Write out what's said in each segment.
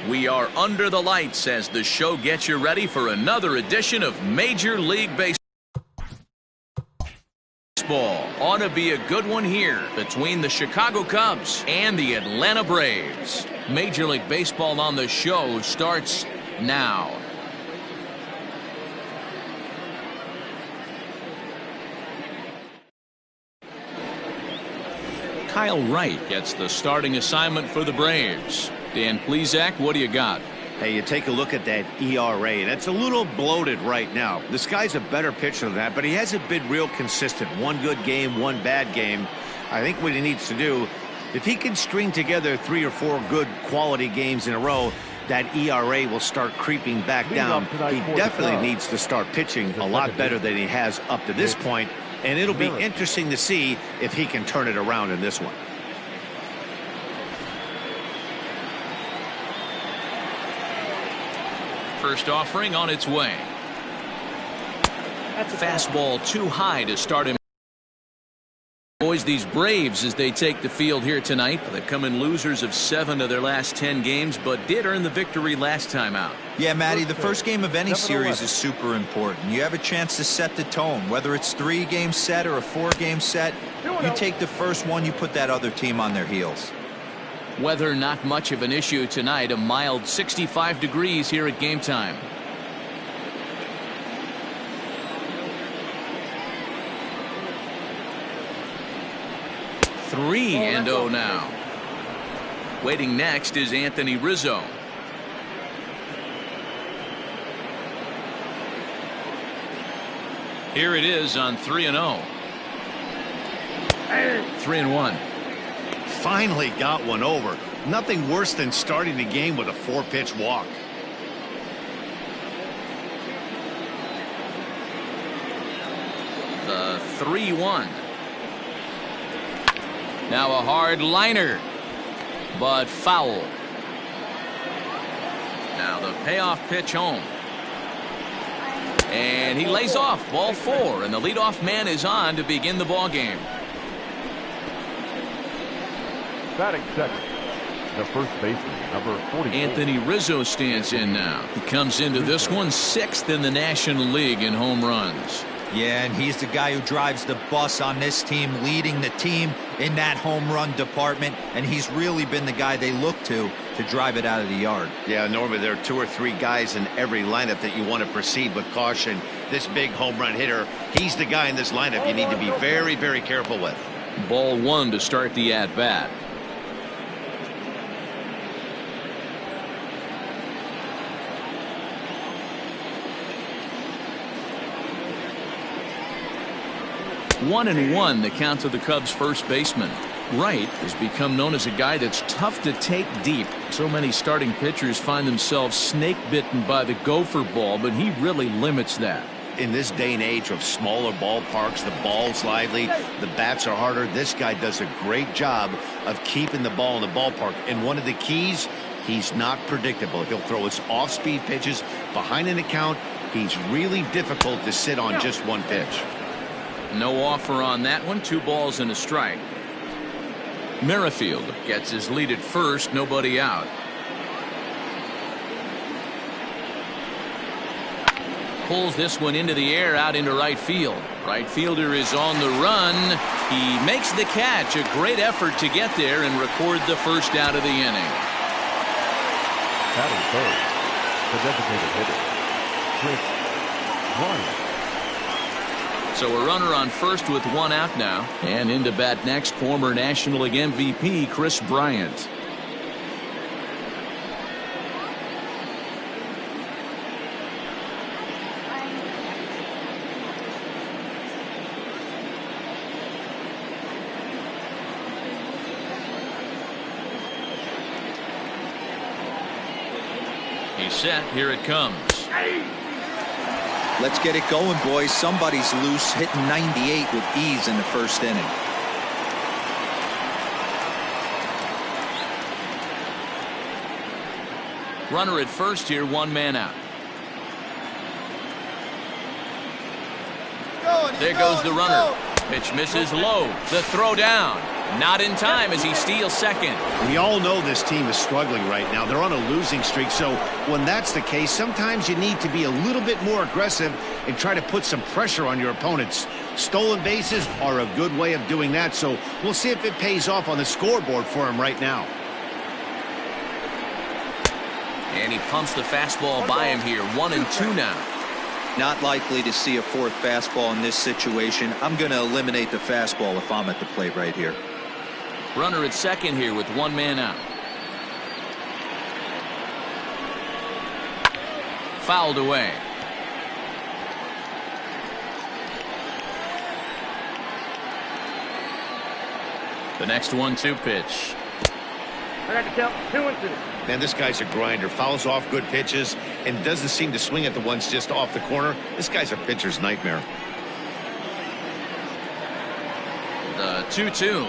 We are under the lights as the show gets you ready for another edition of Major League Baseball. Ought to be a good one here between the Chicago Cubs and the Atlanta Braves. Major League Baseball on the show starts now. Kyle Wright gets the starting assignment for the Braves. Dan Plesac, what do you got? Hey, you take a look at that ERA. That's a little bloated right now. This guy's a better pitcher than that, but he hasn't been real consistent. One good game, one bad game. I think what he needs to do, if he can string together 3 or 4 good quality games in a row, that ERA will start creeping back down. He definitely needs to start pitching a lot better than he has up to this point, and it'll be interesting to see if he can turn it around in this one. First offering on its way. Fastball too high to start him. Boys, these Braves, as they take the field here tonight, they've come in losers of 7 of their last 10 games, but did earn the victory last time out. Yeah, Matty, the first game of any series is super important. You have a chance to set the tone, whether it's 3-game set or a 4-game set. You take the first one, you put that other team on their heels. Weather not much of an issue tonight. A mild 65 degrees here at game time. Three and 0 now. Waiting next is Anthony Rizzo. Here it is on 3 and 0. 3 and 1. Finally got one over. Nothing worse than starting the game with a 4-pitch walk. The 3-1. Now a hard liner, but foul. Now the payoff pitch home. And he lays off ball 4, and the leadoff man is on to begin the ball game. Batting second, the first baseman, number 44. Anthony Rizzo stands in now. He comes into this one 6th in the National League in home runs. Yeah, and he's the guy who drives the bus on this team, leading the team in that home run department, and he's really been the guy they look to drive it out of the yard. Yeah, Norman, there are 2 or 3 guys in every lineup that you want to proceed with caution. This big home run hitter, he's the guy in this lineup you need to be very, very careful with. Ball 1 to start the at-bat. One and 1 the count to the Cubs first baseman. Wright has become known as a guy that's tough to take deep. So many starting pitchers find themselves snake bitten by the gopher ball, but he really limits that. In this day and age of smaller ballparks, the ball's lively, the bats are harder. This guy does a great job of keeping the ball in the ballpark. And one of the keys, he's not predictable. He'll throw his off-speed pitches behind an account. He's really difficult to sit on just one pitch. No offer on that one. 2 balls and a strike. Merrifield gets his lead at first. Nobody out. Pulls this one into the air out into right field. Right fielder is on the run. He makes the catch. A great effort to get there and record the first out of the inning. Batting third, the designated hitter, Chris Bryant. So a runner on first with 1 out now. And into bat next, former National League MVP Chris Bryant. He's set. Here it comes. Let's get it going, boys. Somebody's loose, hitting 98 with ease in the first inning. Runner at first here, 1 man out. There goes the runner. Pitch misses low. The throw down. Not in time as he steals second. We all know this team is struggling right now. They're on a losing streak, so when that's the case, sometimes you need to be a little bit more aggressive and try to put some pressure on your opponents. Stolen bases are a good way of doing that, so we'll see if it pays off on the scoreboard for him right now. And he pumps the fastball by him here. 1-2 now. Not likely to see a fourth fastball in this situation. I'm going to eliminate the fastball if I'm at the plate right here. Runner at second here with one man out. Fouled away. The next 1-2 pitch. I got to count 2-2. Man, this guy's a grinder. Fouls off good pitches and doesn't seem to swing at the ones just off the corner. This guy's a pitcher's nightmare. The 2-2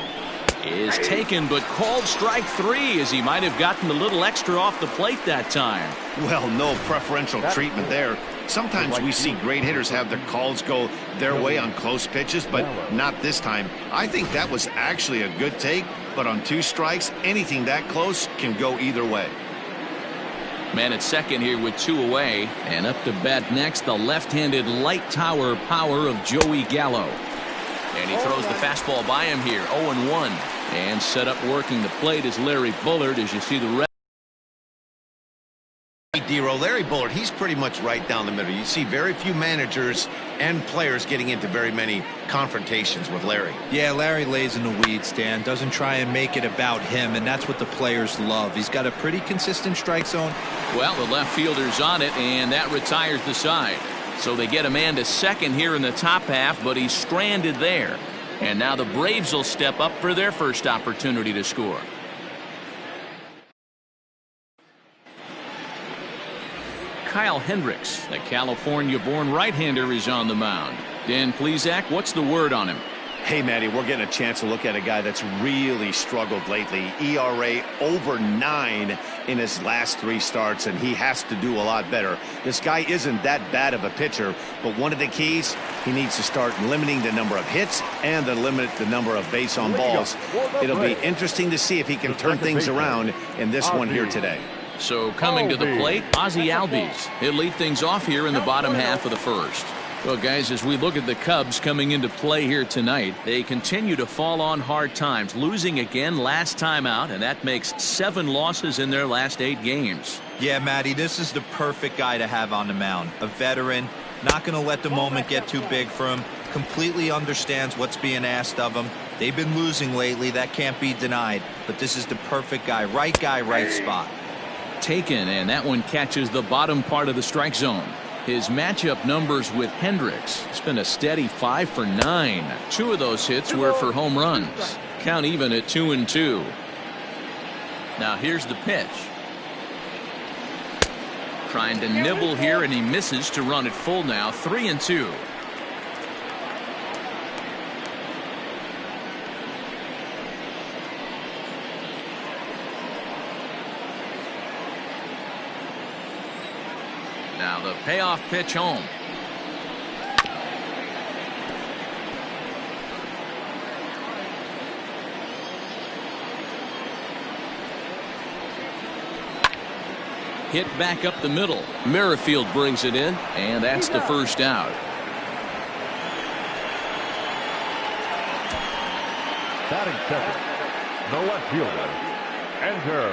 is taken, but called strike 3 as he might have gotten a little extra off the plate that time. Well, no preferential treatment there. Sometimes we see great hitters have their calls go their way on close pitches, but not this time. I think that was actually a good take, but on 2 strikes, anything that close can go either way. Man at second here with 2 away, and up to bat next, the left-handed light tower power of Joey Gallo. And he throws the fastball by him here. 0-1. And set up working the plate is Larry Bullard as you see the red. D-Row, Larry Bullard, he's pretty much right down the middle. You see very few managers and players getting into very many confrontations with Larry. Yeah, Larry lays in the weeds, Dan. Doesn't try and make it about him, and that's what the players love. He's got a pretty consistent strike zone. Well, the left fielder's on it, and that retires the side. So they get a man to second here in the top half, but he's stranded there. And now the Braves will step up for their first opportunity to score. Kyle Hendricks, the California-born right-hander, is on the mound. Dan Plesac, what's the word on him? Hey, Matty, we're getting a chance to look at a guy that's really struggled lately. ERA over 9 in his last 3 starts, and he has to do a lot better. This guy isn't that bad of a pitcher, but one of the keys, he needs to start limiting the number of hits and to limit the number of base on balls. It'll be interesting to see if he can turn things around in this one here today. So coming to the plate, Ozzie Albies. He'll lead things off here in the bottom half of the first. Well, guys, as we look at the Cubs coming into play here tonight, they continue to fall on hard times, losing again last time out, and that makes 7 losses in their last 8 games. Yeah, Matty, this is the perfect guy to have on the mound. A veteran, not going to let the moment get too big for him, completely understands what's being asked of him. They've been losing lately, that can't be denied, but this is the perfect guy, right spot. Taken, and that one catches the bottom part of the strike zone. His matchup numbers with Hendricks. It's been a steady 5 for 9. 2 of those hits were for home runs. Count even at 2-2. Now here's the pitch. Trying to nibble here, and he misses to run it full now. 3-2. Now the payoff pitch home. Hit back up the middle. Merrifield brings it in, and that's the first out. Batting second, the left fielder, enter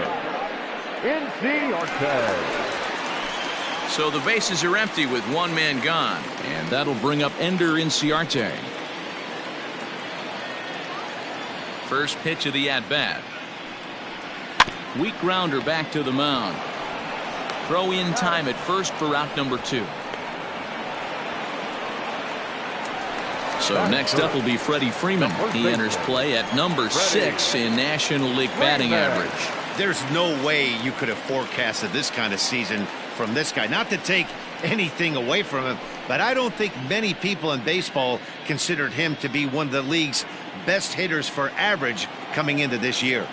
N.C. Ortez. So the bases are empty with 1 man gone, and that'll bring up Ender Inciarte. First pitch of the at-bat. Weak grounder back to the mound. Throw in time at first for out number 2. So next up will be Freddie Freeman. He enters play at number 6 in National League batting average. There's no way you could have forecasted this kind of season from this guy. Not to take anything away from him, but I don't think many people in baseball considered him to be one of the league's best hitters for average coming into this year.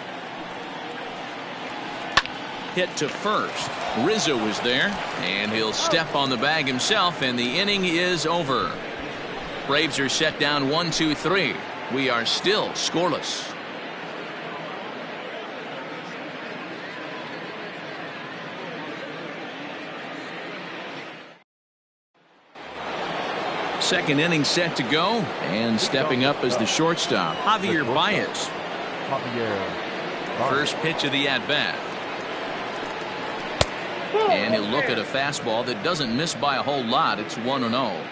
Hit to first. Rizzo is there, and he'll step on the bag himself, and the inning is over. Braves are set down 1-2-3. We are still scoreless. second inning set to go, and stepping up as the shortstop, Javier Baez. First pitch of the at-bat. And he'll look at a fastball that doesn't miss by a whole lot. It's 1-0.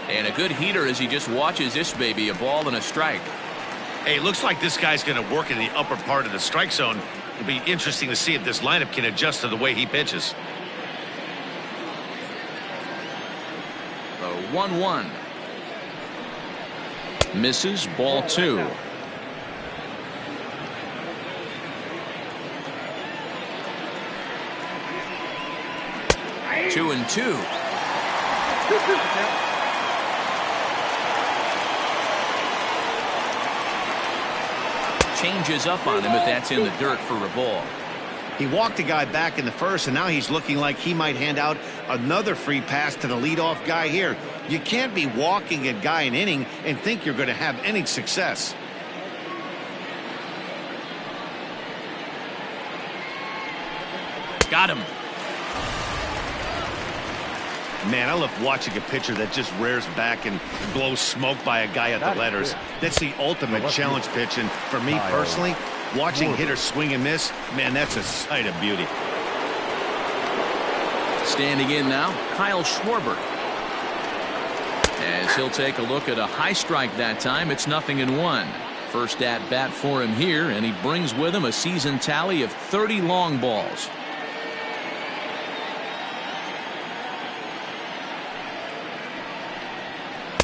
And a good heater as he just watches this baby, a ball and a strike. Hey, looks like this guy's going to work in the upper part of the strike zone. It'll be interesting to see if this lineup can adjust to the way he pitches. The 1-1. Misses, ball 2. Two and 2. Changes up on him, but that's in the dirt for a ball. He walked a guy back in the first, and now he's looking like he might hand out another free pass to the leadoff guy here. You can't be walking a guy an inning and think you're going to have any success. Got him. Man, I love watching a pitcher that just rears back and blows smoke by a guy at the letters. That's the ultimate challenge pitch, and for me personally, watching hitters swing and miss, man, that's a sight of beauty. Standing in now, Kyle Schwarber. As he'll take a look at a high strike that time, it's 0-1. First at bat for him here, and he brings with him a season tally of 30 long balls.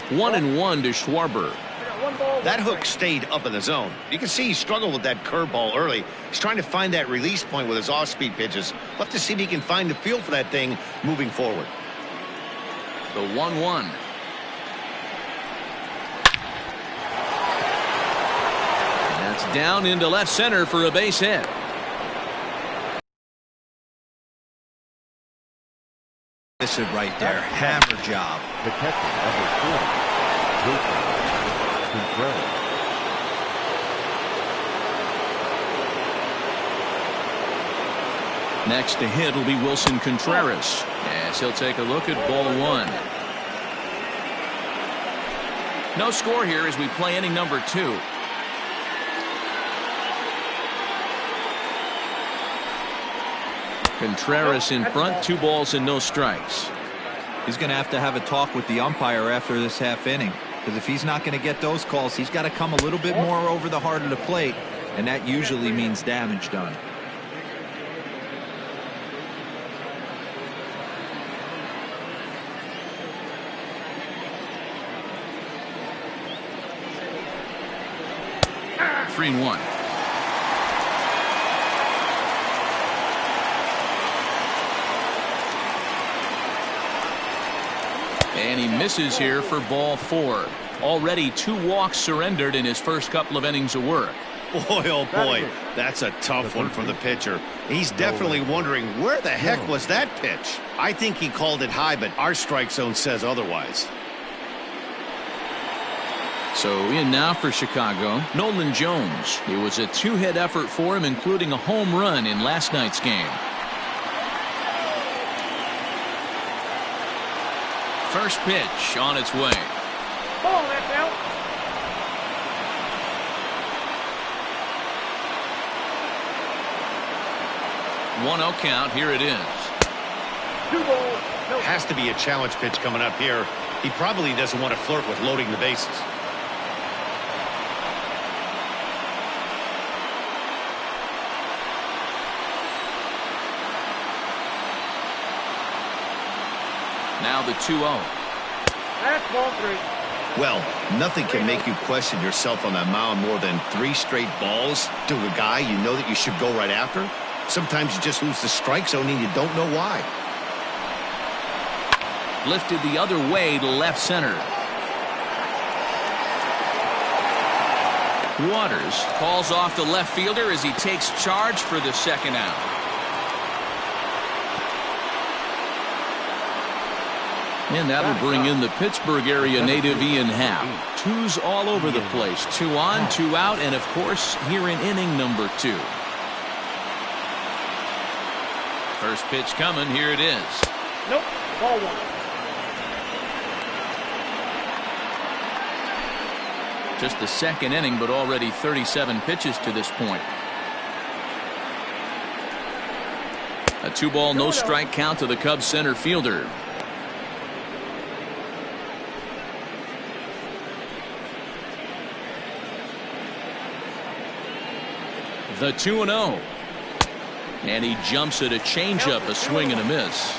One and 1 to Schwarber. That hook stayed up in the zone. You can see he struggled with that curveball early. He's trying to find that release point with his off-speed pitches. We'll have to see if he can find the feel for that thing moving forward. The 1-1. That's down into left center for a base hit. This is right there. Hammer job. The catcher, number 40, Next to hit will be Wilson Contreras, as he'll take a look at ball 1. No score here as we play inning number 2. Contreras in front, 2 balls and no strikes. He's going to have a talk with the umpire after this half inning, because if he's not going to get those calls, he's got to come a little bit more over the heart of the plate, and that usually means damage done. Three and 1. And he misses here for ball 4. Already 2 walks surrendered in his first couple of innings of work. Boy, oh boy, that's a tough one for the pitcher. He's definitely wondering, where the heck was that pitch? I think he called it high, but our strike zone says otherwise. So in now for Chicago, Nolan Jones. It was a 2-hit effort for him, including a home run in last night's game. First pitch on its way. Ball, that's out. 1-0 count. Here it is. 2 balls. No. Has to be a challenge pitch coming up here. He probably doesn't want to flirt with loading the bases. Now the 2-0. That's ball 3. Well, nothing can make you question yourself on that mound more than 3 straight balls to a guy you know that you should go right after. Sometimes you just lose the strike zone and you don't know why. Lifted the other way to left center. Waters calls off the left fielder as he takes charge for the second out. And that'll bring in the Pittsburgh area native Ian Happ. 2s all over the place. 2 on, 2 out, and of course here in inning number 2. First pitch coming. Here it is. Nope. Ball one. Just the second inning, but already 37 pitches to this point. A 2-ball, no strike count to the Cubs center fielder. The 2-0. And he jumps at a changeup, a swing and a miss.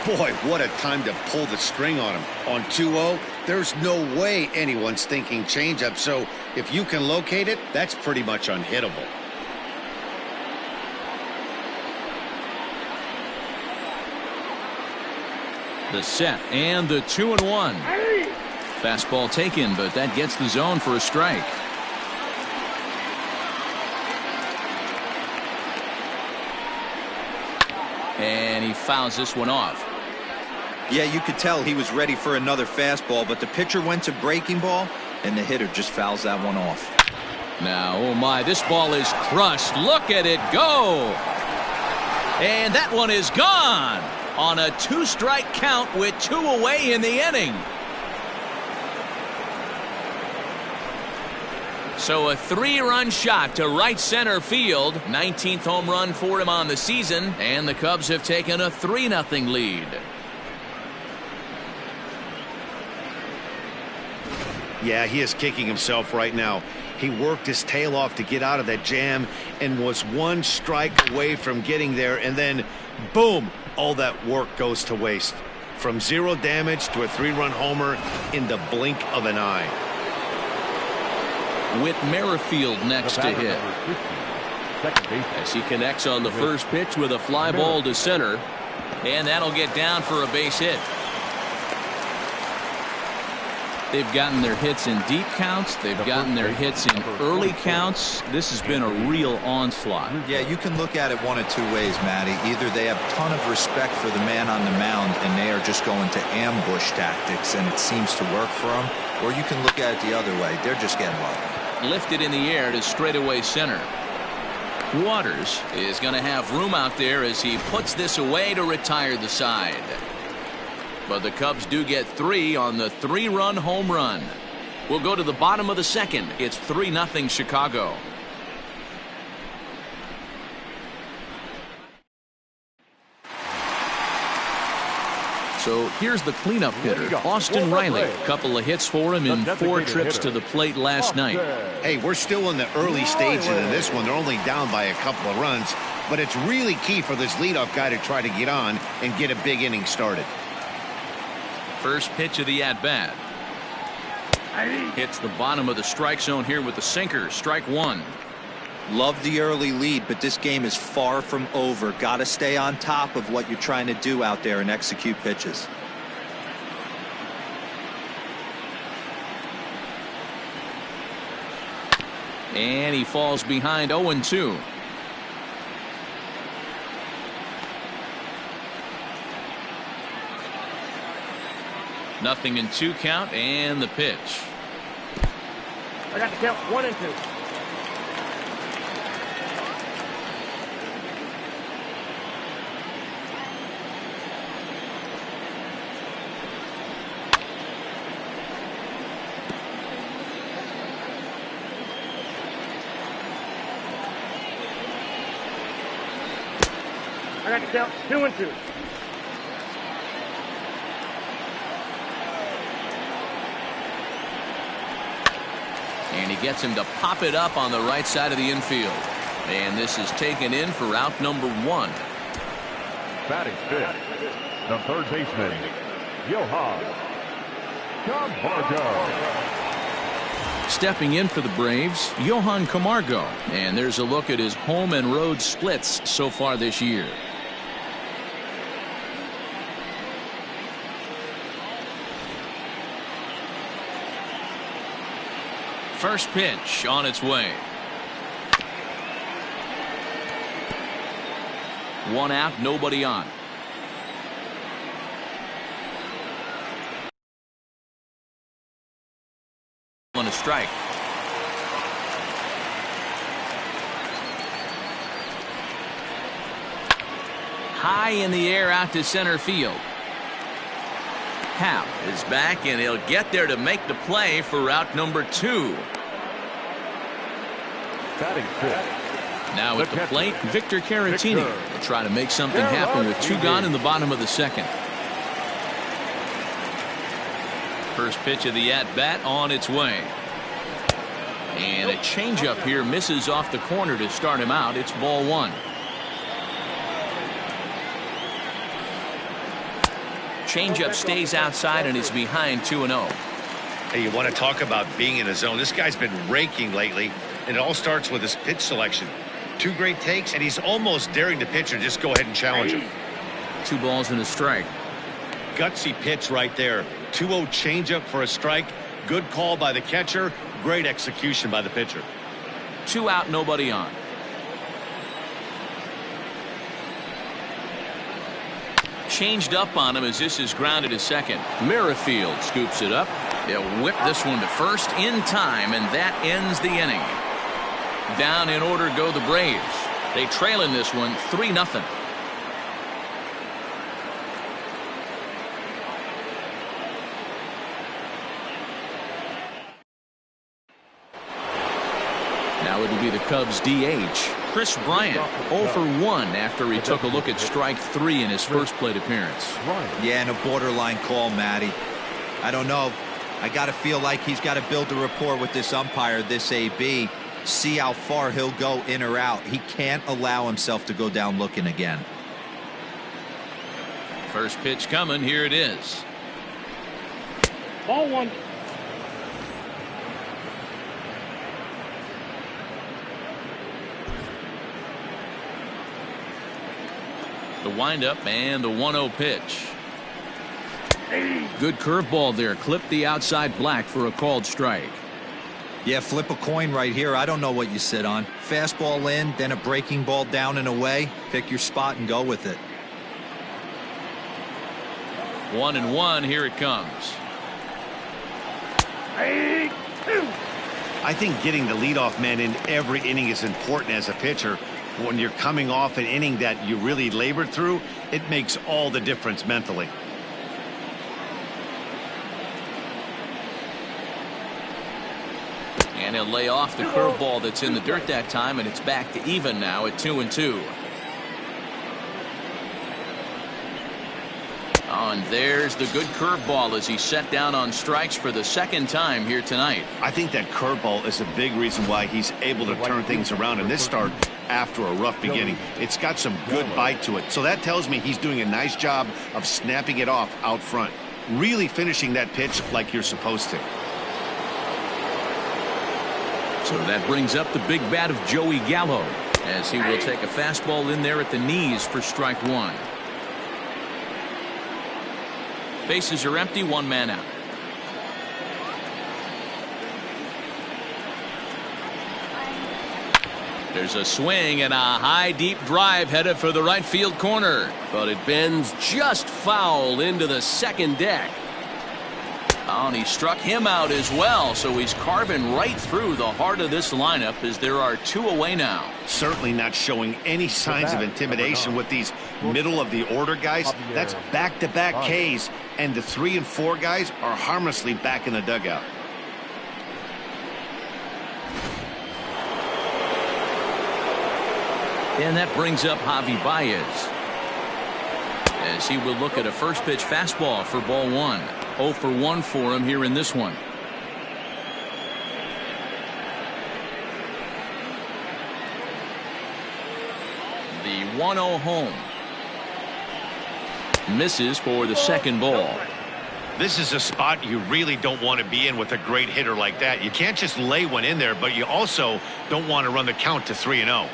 Boy, what a time to pull the string on him. On 2-0, there's no way anyone's thinking changeup. So if you can locate it, that's pretty much unhittable. The set and the 2-1. Fastball taken, but that gets the zone for a strike. And he fouls this one off. Yeah, you could tell he was ready for another fastball, but the pitcher went to breaking ball, and the hitter just fouls that one off. Now, oh my, this ball is crushed. Look at it go. And that one is gone on a 2-strike count with 2 away in the inning. So a 3-run shot to right center field. 19th home run for him on the season, and the Cubs have taken a 3-0 lead. Yeah, he is kicking himself right now. He worked his tail off to get out of that jam and was 1 strike away from getting there, and then boom, all that work goes to waste. From 0 damage to a 3-run homer in the blink of an eye. With Merrifield next to hit. As he connects on the first pitch with a fly ball to center. And that'll get down for a base hit. They've gotten their hits in deep counts. They've gotten their hits in early counts. This has been a real onslaught. Yeah, you can look at it one of 2 ways, Matty. Either they have a ton of respect for the man on the mound and they are just going to ambush tactics and it seems to work for them, or you can look at it the other way. They're just getting lucky. Lifted in the air to straightaway center. Waters is going to have room out there as he puts this away to retire the side. But the Cubs do get 3 on the 3-run home run. We'll go to the bottom of the second. It's 3-0 Chicago. So here's the cleanup hitter, Austin Riley. A couple of hits for him in 4 trips to the plate last night. Hey, we're still in the early stages of this one. They're only down by a couple of runs, but it's really key for this leadoff guy to try to get on and get a big inning started. First pitch of the at-bat. Hits the bottom of the strike zone here with the sinker. Strike 1. Love the early lead, but this game is far from over. Got to stay on top of what you're trying to do out there and execute pitches. And he falls behind 0-2. Nothing in 2 count, and the pitch. I got the count 1 and 2. I got the count 2 and 2. And he gets him to pop it up on the right side of the infield. And this is taken in for out number 1. Batting fifth, the third baseman, Johan Camargo. Stepping in for the Braves, Johan Camargo. And there's a look at his home and road splits so far this year. First pitch on its way. 1 out, nobody on. On a strike. high in the air out to center field. Hap is back, and he'll get there to make the play for route number 2. Batting fifth. Now at the plate, Victor Caratini will try to make something happen with 2 gone in the bottom of the second. First pitch of the at-bat on its way. And a changeup here misses off the corner to start him out. It's ball 1. Changeup stays outside and is behind 2-0. Hey, you want to talk about being in a zone? This guy's been raking lately, and it all starts with his pitch selection. 2 great takes, and he's almost daring the pitcher just go ahead and challenge him. 2 balls and a strike. Gutsy pitch right there. 2-0 changeup for a strike. Good call by the catcher. Great execution by the pitcher. 2 out, nobody on. Changed up on him as this is grounded to second. Merrifield scoops it up. They'll whip this one to first in time, and that ends the inning. Down in order go the Braves. They trail in this one 3-0. Now it'll be the Cubs DH. Chris Bryant 0 for 1 after he took a look at strike 3 in his first plate appearance. Yeah, and a borderline call, Matty. I don't know. I got to feel like he's got to build a rapport with this umpire, this AB. See how far he'll go in or out. He can't allow himself to go down looking again. First pitch coming. Here it is. Ball 1. The windup and the 1-0 pitch. Good curveball there. Clipped the outside black for a called strike. Yeah, flip a coin right here. I don't know what you sit on. Fastball in, then a breaking ball down and away. Pick your spot and go with it. 1-1. Here it comes. I think getting the leadoff man in every inning is important as a pitcher. When you're coming off an inning that you really labored through, it makes all the difference mentally. And he'll lay off the curveball that's in the dirt that time, and it's back to even now at 2-2. Oh, and there's the good curveball as he's set down on strikes for the second time here tonight. I think that curveball is a big reason why he's able to turn things around in this start after a rough beginning. It's got some good bite to it. So that tells me he's doing a nice job of snapping it off out front. Really finishing that pitch like you're supposed to. So that brings up the big bat of Joey Gallo as he will take a fastball in there at the knees for strike 1. Bases are empty, 1 man out. There's a swing and a high deep drive headed for the right field corner, but it bends just foul into the second deck. Oh, and he struck him out as well, so he's carving right through the heart of this lineup as there are 2 away now. Certainly not showing any signs of intimidation with these middle of the order guys. That's back-to-back Ks, and the 3 and 4 guys are harmlessly back in the dugout. And that brings up Javi Baez as he will look at a first pitch fastball for ball 1. 0 for 1 for him here in this one. The 1-0 home. Misses for the second ball. This is a spot you really don't want to be in with a great hitter like that. You can't just lay one in there, but you also don't want to run the count to 3-0.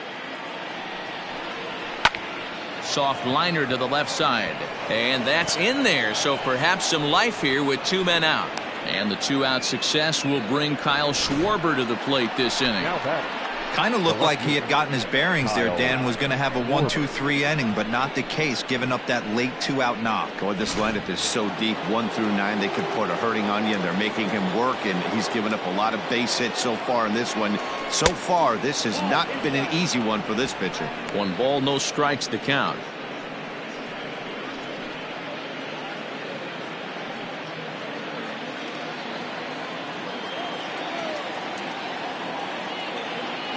Soft liner to the left side, and that's in there, so perhaps some life here with 2 men out. And the 2-out success will bring Kyle Schwarber to the plate this inning. Kind of looked like he had gotten his bearings there. Dan was going to have a 1-2-3 inning, but not the case, giving up that late 2-out knock. Oh, this lineup is so deep, 1 through 9. They could put a hurting on you, and they're making him work, and he's given up a lot of base hits so far in this one. So far, this has not been an easy one for this pitcher. 1 ball, no strikes to count.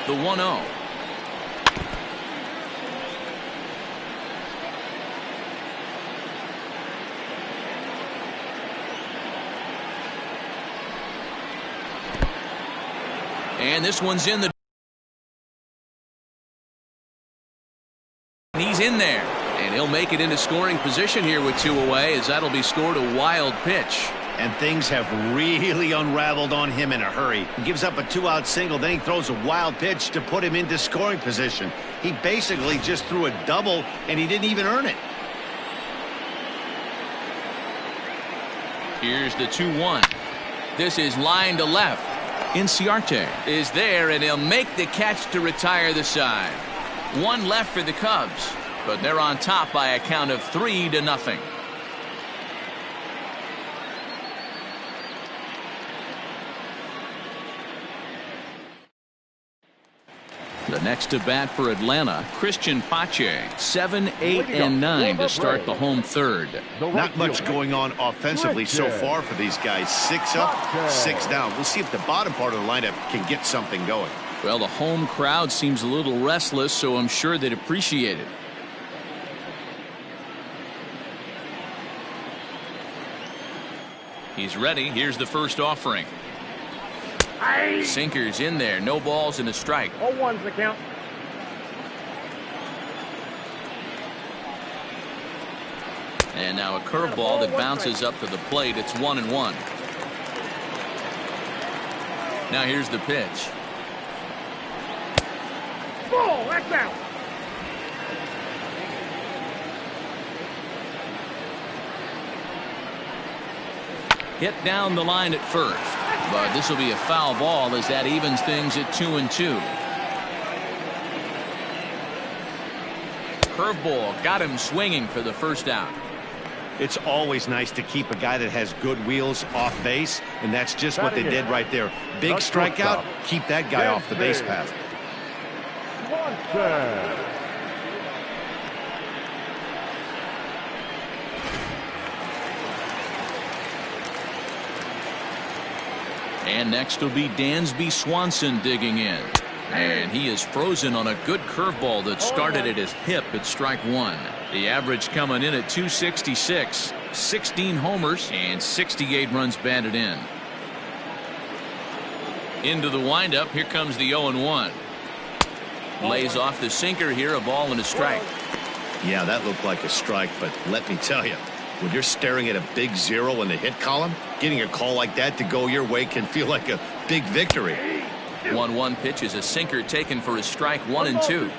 The 1-0. And this one's in the. He's in there. And he'll make it into scoring position here with 2 away, as that'll be scored a wild pitch. And things have really unraveled on him in a hurry. He gives up a 2-out single, then he throws a wild pitch to put him into scoring position. He basically just threw a double, and he didn't even earn it. Here's the 2-1. This is line to left. Inciarte is there, and he'll make the catch to retire the side. 1 left for the Cubs, but they're on top by a count of 3-0. The next to bat for Atlanta, Christian Pache. 7, 8, and 9 to start the home third. Not much going on offensively so far for these guys. 6 up, 6 down. We'll see if the bottom part of the lineup can get something going. Well, the home crowd seems a little restless, so I'm sure they'd appreciate it. He's ready. Here's the first offering. Sinker's in there. No balls and a strike. 0-1's the count. And now a curveball that bounces up to the plate. It's 1-1. Now here's the pitch. Ball, that's out. Hit down the line at first. But this will be a foul ball, as that evens things at 2-2. Curveball got him swinging for the first out. It's always nice to keep a guy that has good wheels off base, and that's just what they did right there. Big strikeout, keep that guy off the base path. And next will be Dansby Swanson digging in. And he is frozen on a good curveball that started at his hip at strike 1. The average coming in at 266. 16 homers and 68 runs batted in. Into the windup. Here comes the 0-1. Lays off the sinker here. A ball and a strike. Yeah, that looked like a strike, but let me tell you, when you're staring at a big 0 in the hit column, getting a call like that to go your way can feel like a big victory. 1-1 pitch is a sinker taken for a strike. 1-2.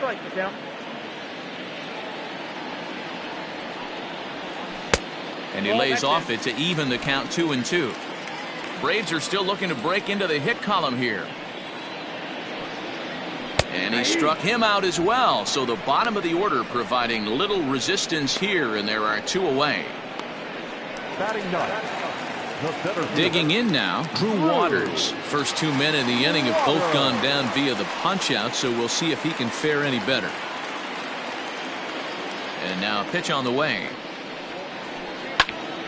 And he lays off it to even the count. 2-2. Braves are still looking to break into the hit column here. And he struck him out as well. So the bottom of the order providing little resistance here, and there are 2 away. Digging in now, Drew Waters. First 2 men in the inning have both gone down via the punch-out, so we'll see if he can fare any better. And now a pitch on the way.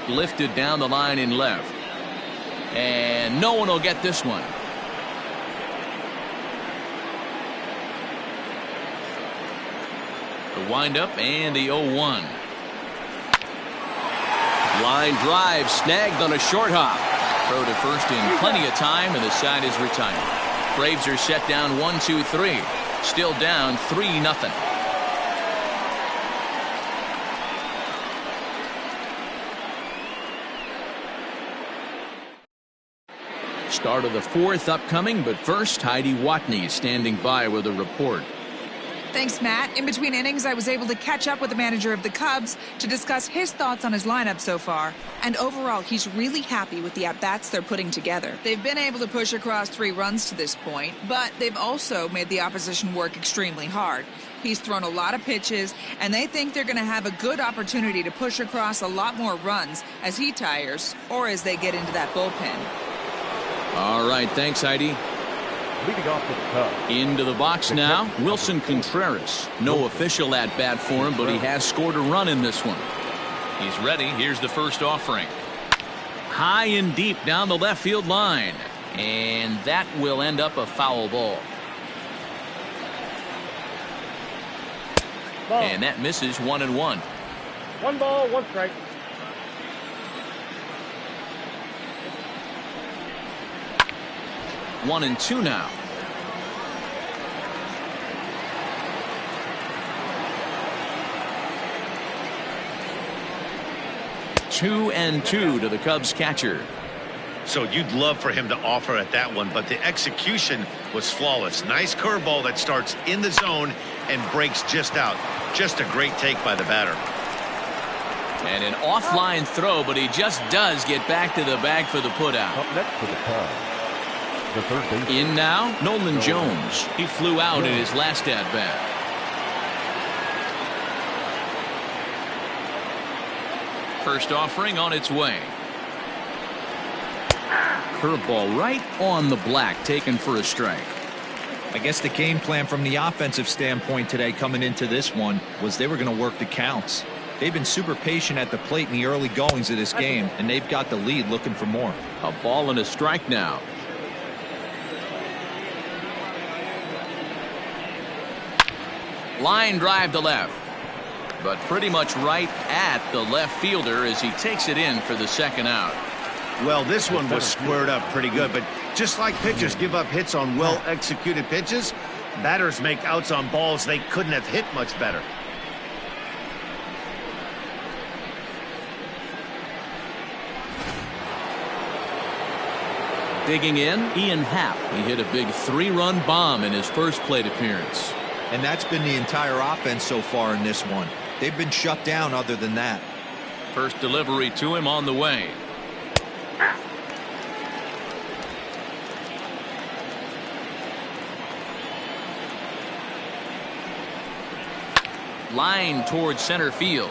Lifted down the line in left. And no one will get this one. The windup and the 0-1. Line drive snagged on a short hop. Throw to first in plenty of time, and the side is retired. Braves are set down 1-2-3. Still down 3-0. Start of the 4th upcoming, but first Heidi Watney standing by with a report. Thanks, Matt. In between innings, I was able to catch up with the manager of the Cubs to discuss his thoughts on his lineup so far. And overall, he's really happy with the at-bats they're putting together. They've been able to push across 3 runs to this point, but they've also made the opposition work extremely hard. He's thrown a lot of pitches, and they think they're going to have a good opportunity to push across a lot more runs as he tires or as they get into that bullpen. All right, thanks, Heidi. Leading off for the Cubs. Into the box now, Wilson Contreras. No official at-bat for him, but he has scored a run in this one. He's ready. Here's the first offering. High and deep down the left field line. And that will end up a foul ball. And that misses 1-1. 1 ball, 1 strike. One and two now. Two and two to the Cubs catcher. So you'd love for him to offer at that one, but the execution was flawless. Nice curveball that starts in the zone and breaks just out. Just a great take by the batter. And an offline throw, but he just does get back to the bag for the putout. Up next for the Cubs, the third baseman. In now, Nolan Jones. He flew out in his last at-bat. First offering on its way. Curveball right on the black, taken for a strike. I guess the game plan from the offensive standpoint today coming into this one was they were going to work the counts. They've been super patient at the plate in the early goings of this game, and they've got the lead looking for more. A ball and a strike now. Line drive to left, but pretty much right at the left fielder as he takes it in for the second out. Well, this one was squared up pretty good, but just like pitchers give up hits on well-executed pitches, batters make outs on balls they couldn't have hit much better. Digging in, Ian Happ. He hit a big 3-run bomb in his first plate appearance. And that's been the entire offense so far in this one. They've been shut down other than that. First delivery to him on the way. Line towards center field.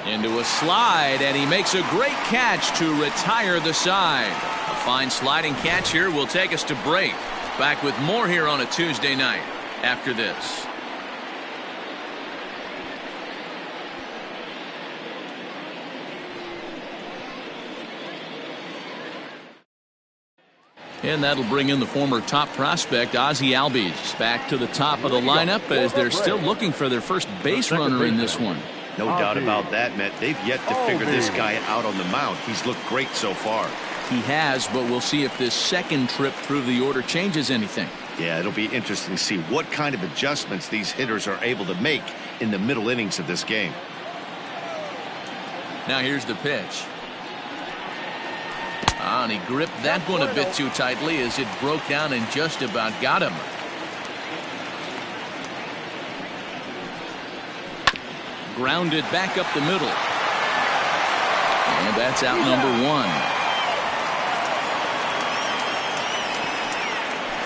Into a slide, and he makes a great catch to retire the side. A fine sliding catch here will take us to break. Back with more here on a Tuesday night after this. And that'll bring in the former top prospect Ozzie Albies back to the top of the lineup as they're still looking for their first base runner in this one. No doubt about that, Matt. They've yet to figure this guy out on the mound. He's looked great so far. He has, but we'll see if this second trip through the order changes anything. Yeah, it'll be interesting to see what kind of adjustments these hitters are able to make in the middle innings of this game. Now here's the pitch. And he gripped that one a bit too tightly as it broke down and just about got him. Grounded back up the middle. And that's out number one.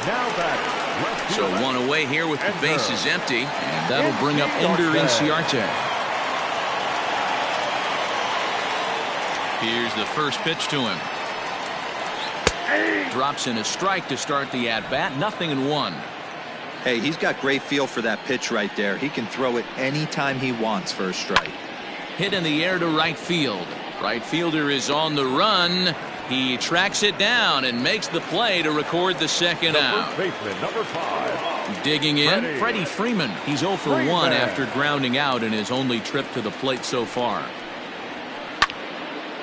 Now back. So one away here with the bases empty. And that'll bring up Ender Inciarte. Here's the first pitch to him. Drops in a strike to start the at-bat. 0-1. Hey, he's got great feel for that pitch right there. He can throw it anytime he wants for a strike. Hit in the air to right field. Right fielder is on the run. He tracks it down and makes the play to record the second out. First baseman, number 5. Digging in, Freddie Freeman. He's 0 for 1 after grounding out in his only trip to the plate so far.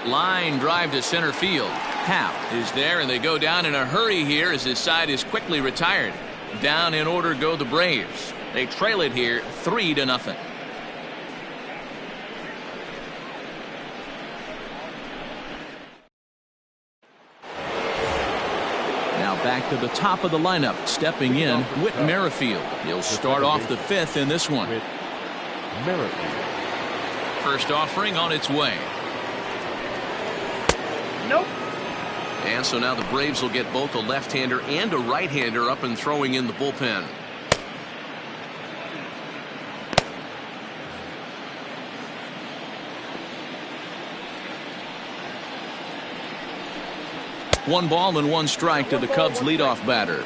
Line drive to center field. Happ is there, and they go down in a hurry here as his side is quickly retired. Down in order go the Braves. They trail it here 3-0. Now back to the top of the lineup. Stepping in, Whit Merrifield. He'll start off the 5th in this one. First offering on its way. Nope. And so now the Braves will get both a left-hander and a right-hander up and throwing in the bullpen. One ball and one strike to the Cubs leadoff batter.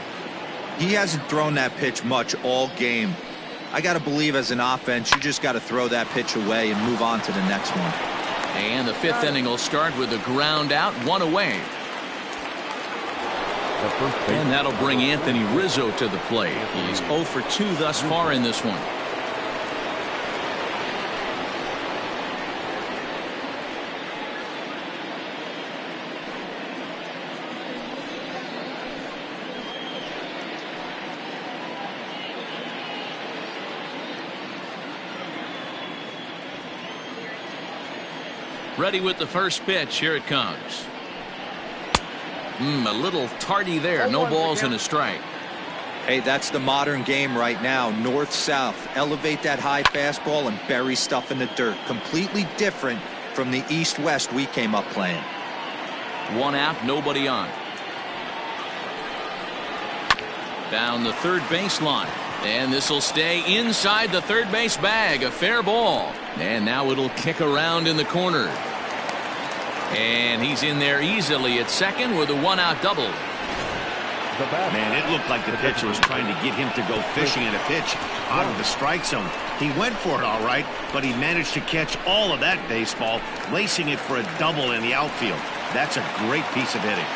He hasn't thrown that pitch much all game. I got to believe as an offense, you just got to throw that pitch away and move on to the next one. And the 5th inning will start with a ground out, one away. And that'll bring Anthony Rizzo to the plate. He's 0 for 2 thus far in this one. Ready with the first pitch. Here it comes. A little tardy there. No balls and a strike. Hey, that's the modern game right now. North-south. Elevate that high fastball and bury stuff in the dirt. Completely different from the east-west we came up playing. One out, nobody on. Down the third baseline. And this will stay inside the third base bag. A fair ball. And now it'll kick around in the corner. And he's in there easily at second with a one-out double. Man, it looked like the pitcher was trying to get him to go fishing at a pitch out of the strike zone. He went for it all right, but he managed to catch all of that baseball, lacing it for a double in the outfield. That's a great piece of hitting.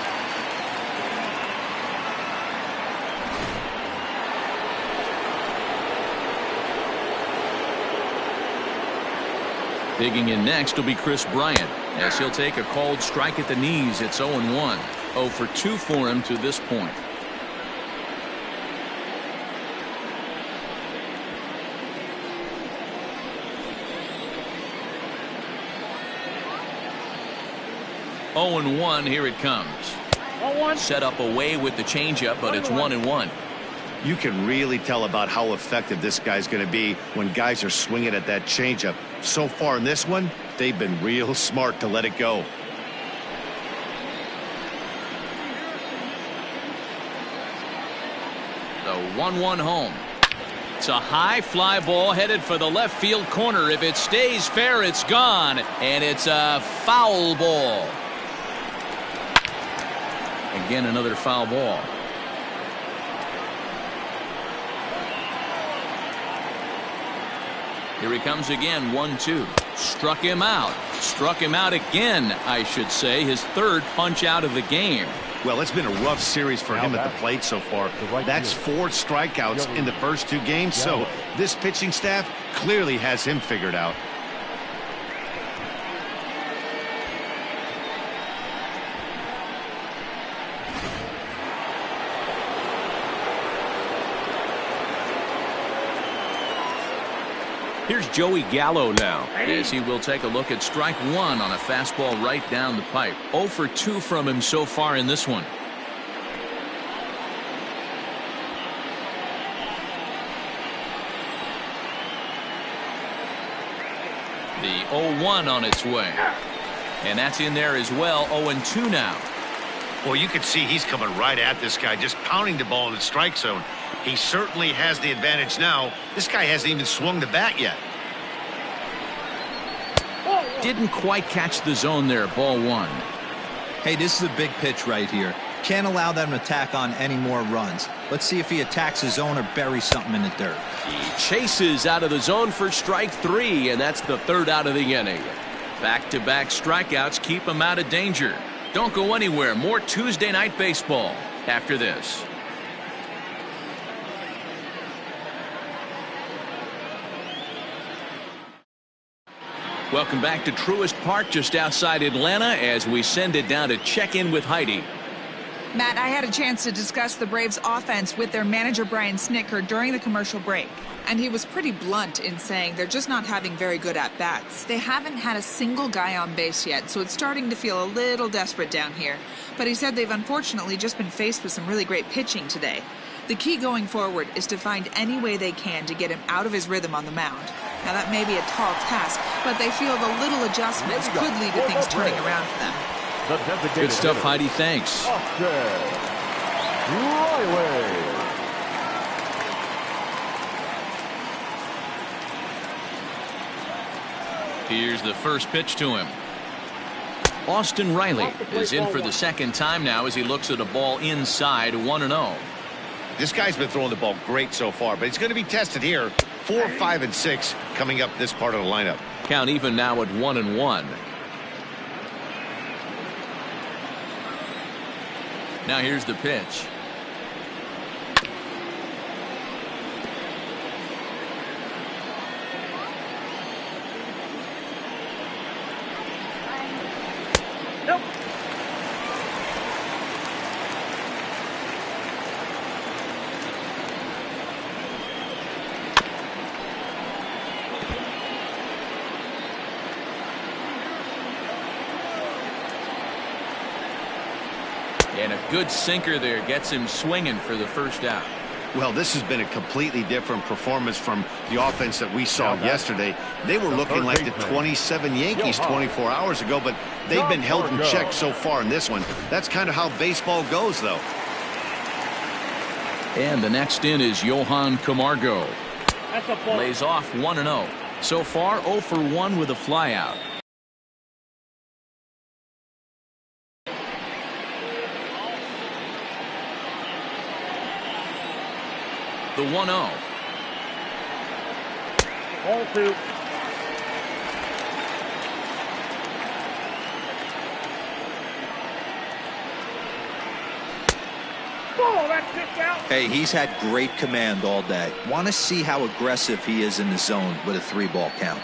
Digging in next will be Chris Bryant, as he'll take a called strike at the knees. It's 0-1. 0 for 2 for him to this point. Oh and 1. Here it comes. Set up away with the changeup, but it's 1-1. You can really tell about how effective this guy's going to be when guys are swinging at that changeup. So far in this one, they've been real smart to let it go. The 1-1 home. It's a high fly ball headed for the left field corner. If it stays fair, it's gone. And it's a foul ball. Again, another foul ball. Here he comes again. 1-2. Struck him out. Struck him out again, I should say. His third punch out of the game. Well, it's been a rough series for him at the plate so far. That's 4 strikeouts in the first 2 games, so this pitching staff clearly has him figured out. Here's Joey Gallo now, as he will take a look at strike 1 on a fastball right down the pipe. 0 for 2 from him so far in this one. The 0-1 on its way. And that's in there as well. 0-2 now. Well, you can see he's coming right at this guy, just pounding the ball in the strike zone. He certainly has the advantage now. This guy hasn't even swung the bat yet. Didn't quite catch the zone there. Ball 1. Hey, this is a big pitch right here. Can't allow them to tack on any more runs. Let's see if he attacks his zone or buries something in the dirt. He chases out of the zone for strike 3, and that's the 3rd out of the inning. Back-to-back strikeouts keep him out of danger. Don't go anywhere. More Tuesday night baseball after this. Welcome back to Truist Park, just outside Atlanta, as we send it down to check in with Heidi. Matt, I had a chance to discuss the Braves offense with their manager Brian Snitker during the commercial break, and he was pretty blunt in saying they're just not having very good at-bats. They haven't had a single guy on base yet, so it's starting to feel a little desperate down here. But he said they've unfortunately just been faced with some really great pitching today. The key going forward is to find any way they can to get him out of his rhythm on the mound. Now, that may be a tall task, but they feel the little adjustments could lead to things turning around for them. Good stuff, Heidi. Thanks. Here's the first pitch to him. Austin Riley is in for the second time now as he looks at a ball inside. 1-0. This guy's been throwing the ball great so far, but he's going to be tested here. 4, 5, and 6 coming up this part of the lineup. Count even now at 1-1. Now here's the pitch. And a good sinker there gets him swinging for the first out. Well, this has been a completely different performance from the offense that we saw yesterday. They were looking like the 27 Yankees 24 hours ago, but they've been held in check so far in this one. That's kind of how baseball goes, though. And the next in is Johan Camargo. Lays off 1-0. So far, 0 for 1 with a flyout. The 1-0. Ball 2. Oh, that's just out. Hey, he's had great command all day. Want to see how aggressive he is in the zone with a 3-ball count.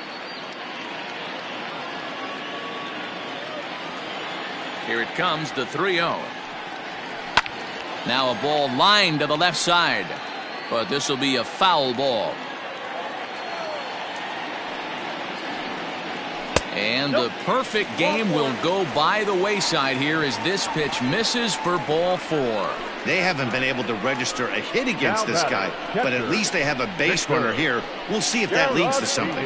Here it comes, the 3-0. Now a ball lined to the left side. But this will be a foul ball. And the perfect game will go by the wayside here as this pitch misses for ball 4. They haven't been able to register a hit against this guy, but at least they have a base runner here. We'll see if that leads to something.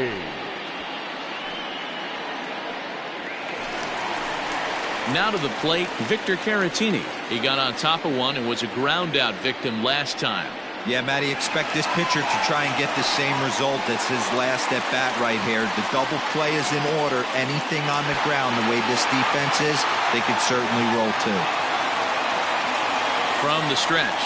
Now to the plate, Victor Caratini. He got on top of one and was a ground out victim last time. Yeah, Matty, expect this pitcher to try and get the same result as his last at bat right here. The double play is in order. Anything on the ground, the way this defense is, they could certainly roll too. From the stretch.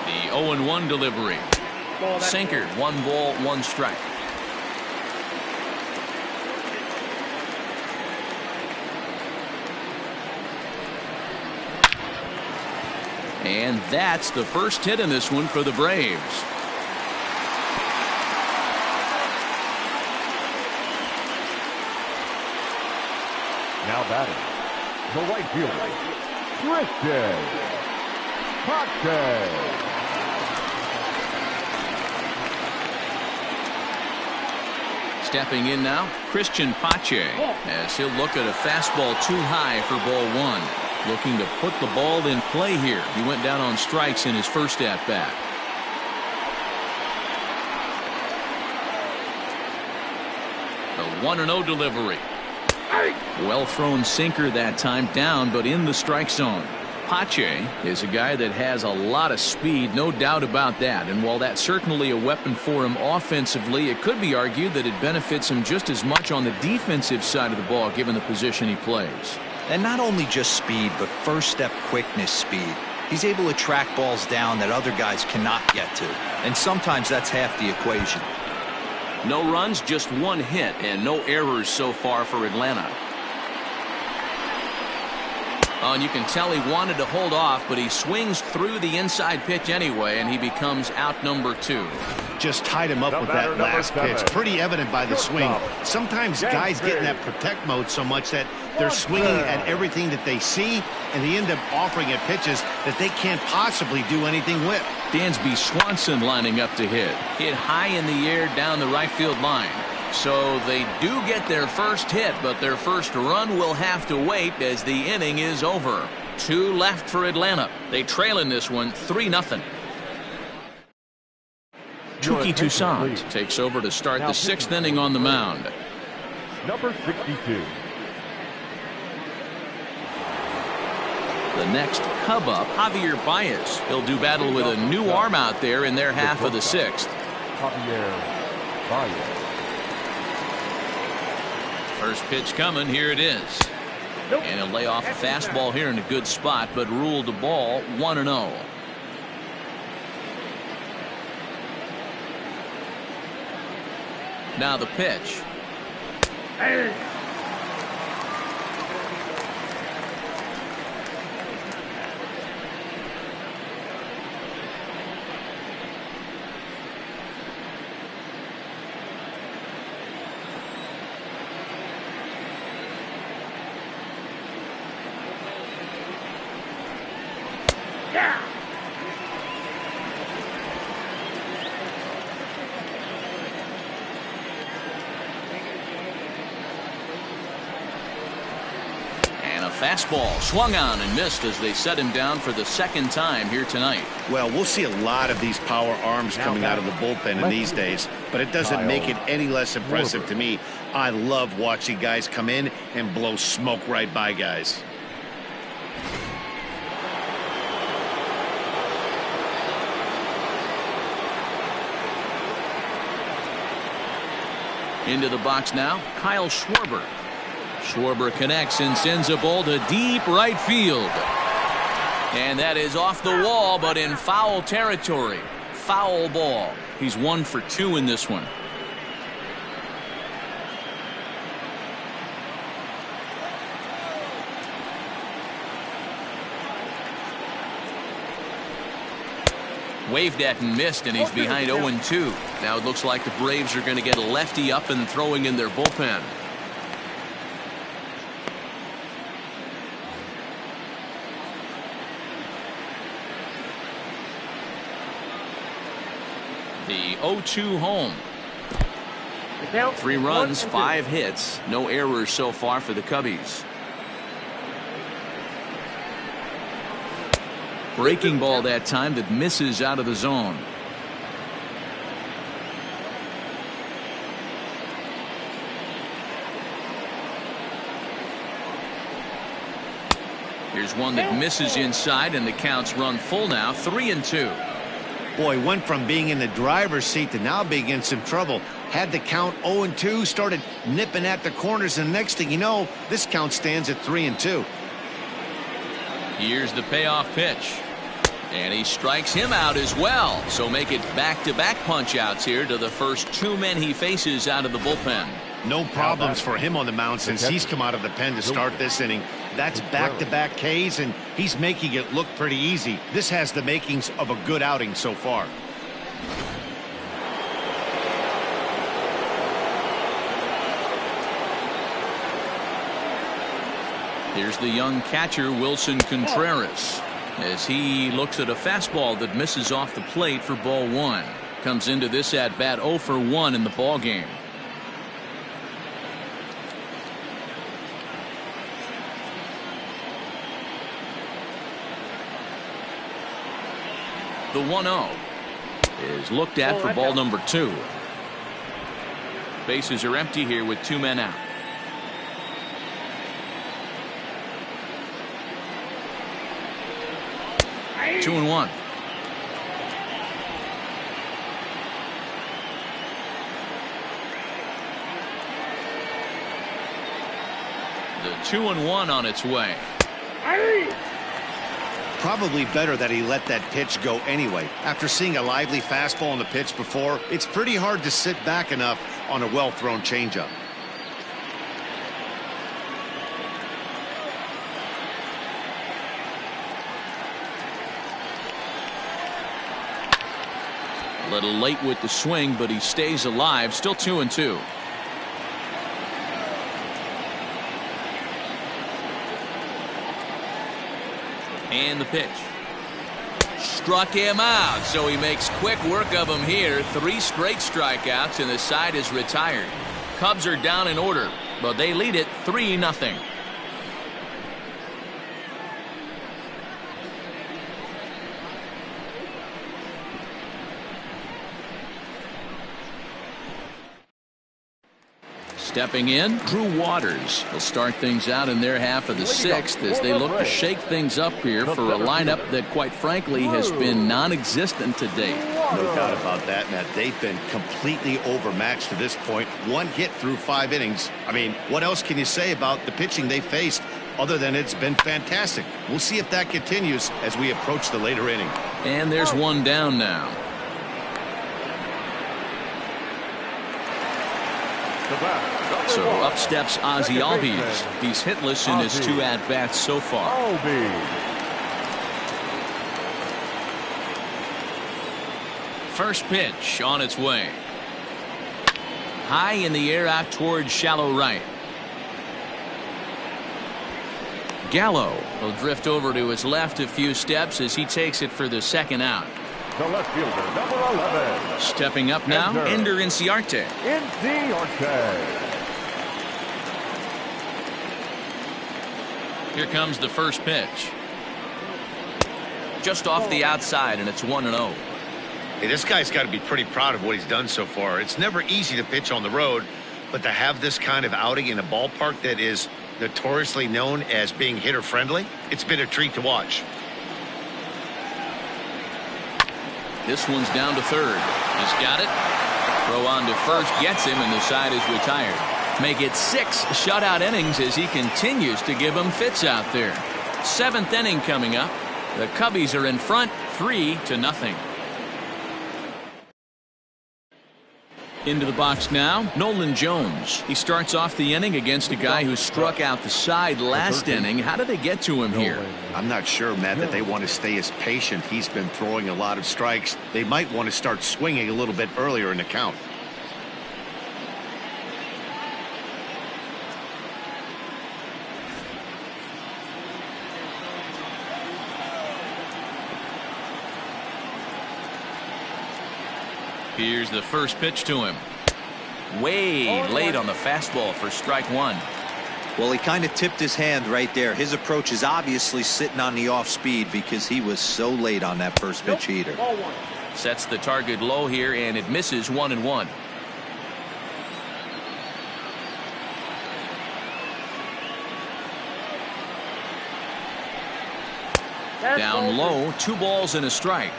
The 0-1 delivery. Sinker, 1 ball, 1 strike. And that's the first hit in this one for the Braves. Now batting, the right fielder, Christian Pache. Stepping in now, Christian Pache, as he'll look at a fastball too high for ball 1. Looking to put the ball in play here. He went down on strikes in his first at bat. The 1-0 delivery. Well thrown sinker that time, down but in the strike zone. Pache is a guy that has a lot of speed, no doubt about that. And while that's certainly a weapon for him offensively, it could be argued that it benefits him just as much on the defensive side of the ball given the position he plays. And not only just speed, but first step quickness speed. He's able to track balls down that other guys cannot get to. And sometimes that's half the equation. No runs, just 1 hit, and no errors so far for Atlanta. Oh, and you can tell he wanted to hold off, but he swings through the inside pitch anyway, and he becomes out number 2. Just tied him up with that last pitch. Pretty evident by the swing. Sometimes guys get in that protect mode so much that they're swinging at everything that they see, and they end up offering at pitches that they can't possibly do anything with. Dansby Swanson lining up to hit. Hit high in the air down the right field line. So they do get their first hit, but their first run will have to wait as the inning is over. 2 left for Atlanta. They trail in this one 3-0. Touki Toussaint takes over to start the 6th inning on the mound. Number 62. The next Cub up, Javier Baez. He'll do battle with a new arm out there in their half of the 6th. Javier Baez. First pitch coming, here it is. And he'll lay off a fastball here in a good spot, but ruled the ball 1-0. Now the pitch. Fastball swung on and missed as they set him down for the second time here tonight. Well, we'll see a lot of these power arms coming out of the bullpen in these days, but it doesn't make it any less impressive to me. I love watching guys come in and blow smoke right by guys. Into the box now, Kyle Schwarber. Schwarber connects and sends a ball to deep right field. And that is off the wall, but in foul territory. Foul ball. He's 1 for 2 in this one. Waved at and missed, and he's behind 0-2. Now it looks like the Braves are going to get a lefty up and throwing in their bullpen. The 0-2 home. 3 runs, 5 hits, no errors so far for the Cubbies. Breaking ball that time that misses out of the zone. Here's one that misses inside, and the count's run full now, 3-2. Boy, went from being in the driver's seat to now being in some trouble. Had the count 0-2, started nipping at the corners, and the next thing you know, this count stands at 3-2. Here's the payoff pitch. And he strikes him out as well. So make it back-to-back punch-outs here to the first 2 men he faces out of the bullpen. No problems for him on the mound since he's come out of the pen to start this inning. That's back-to-back Ks, and he's making it look pretty easy. This has the makings of a good outing so far. Here's the young catcher, Wilson Contreras, as he looks at a fastball that misses off the plate for ball 1. Comes into this at bat 0 for 1 in the ball game. The 1-0 is looked at for ball number 2. Bases are empty here with 2 men out. Two and 1. The 2-1 on its way. Probably better that he let that pitch go anyway. After seeing a lively fastball on the pitch before, it's pretty hard to sit back enough on a well-thrown changeup. A little late with the swing, but he stays alive. Still 2-2. And the pitch. Struck him out, so he makes quick work of him here. 3 straight strikeouts, and the side is retired. Cubs are down in order, but they lead it 3-0. Stepping in, Drew Waters. He'll start things out in their half of the 6th as they look to shake things up here for a lineup that, quite frankly, has been non-existent to date. No doubt about that, Matt. They've been completely overmatched to this point. 1 hit through 5 innings. I mean, what else can you say about the pitching they faced other than it's been fantastic? We'll see if that continues as we approach the later inning. And there's 1 down now. So up steps Ozzie Albies. He's hitless in his 2 at-bats so far. First pitch on its way. High in the air out towards shallow right. Gallo will drift over to his left a few steps as he takes it for the 2nd out. The left fielder, number 11. Stepping up now, Ender Inciarte. Here comes the first pitch. Just off the outside, and it's 1-0. Hey, this guy's got to be pretty proud of what he's done so far. It's never easy to pitch on the road, but to have this kind of outing in a ballpark that is notoriously known as being hitter-friendly, it's been a treat to watch. This one's down to third. He's got it. Throw on to first gets him, and the side is retired. Make it 6 shutout innings as he continues to give them fits out there. 7th inning coming up. The Cubbies are in front 3-0. Into the box now, Nolan Jones. He starts off the inning against a guy who struck out the side last inning. How did they get to him here? I'm not sure, Matt, that they want to stay as patient. He's been throwing a lot of strikes. They might want to start swinging a little bit earlier in the count. Here's the first pitch to him. Way late on the fastball for strike one. Well, he kind of tipped his hand right there. His approach is obviously sitting on the off speed because he was so late on that first pitch heater. Sets the target low here, and it misses 1-1. Down low, 2 balls and a strike.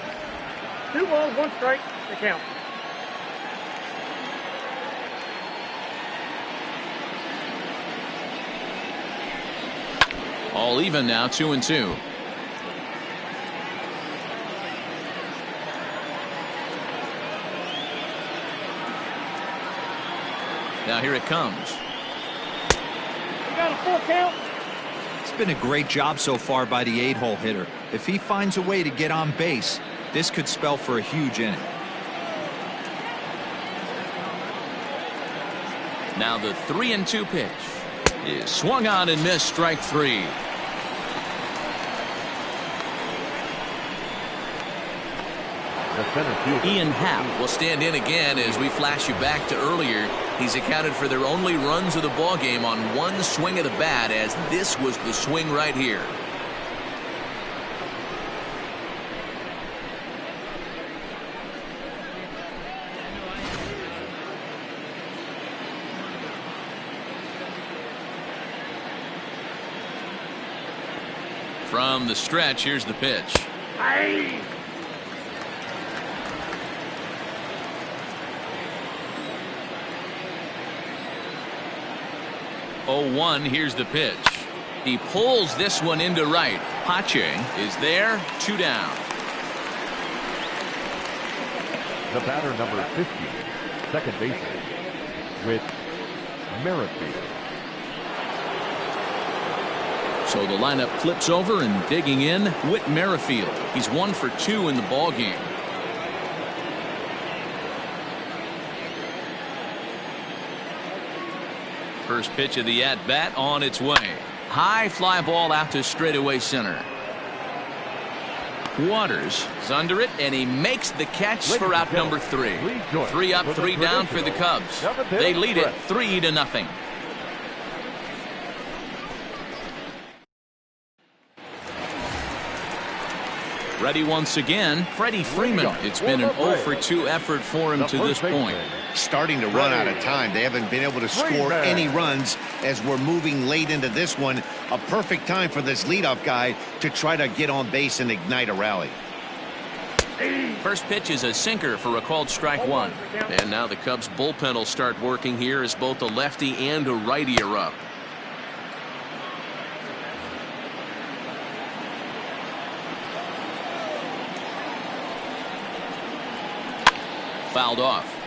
2 balls, 1 strike to count. All even now, 2-2. Now here it comes. We got a full count. It's been a great job so far by the 8-hole hitter. If he finds a way to get on base, this could spell for a huge inning. Now the 3-2 pitch is swung on and missed, strike 3. Ian Happ will stand in again as we flash you back to earlier. He's accounted for their only runs of the ball game on 1 swing of the bat, as this was the swing right here. From the stretch, here's the pitch. Aye. Oh, 1, here's the pitch. He pulls this one into right. Pache is there, 2 down. The batter, number 50, second baseman, Whit Merrifield. So the lineup flips over, and digging in, Whit Merrifield. He's 1 for 2 in the ball game. First pitch of the at-bat on its way. High fly ball out to straightaway center. Waters is under it, and he makes the catch for out number 3. 3 up, 3 down for the Cubs. They lead it 3-0. Ready once again, Freddie Freeman. It's been an 0 for 2 effort for him to this point. Starting to run out of time. They haven't been able to score any runs as we're moving late into this one. A perfect time for this leadoff guy to try to get on base and ignite a rally. First pitch is a sinker for a called strike 1. And now the Cubs bullpen will start working here as both a lefty and a righty are up. Fouled off.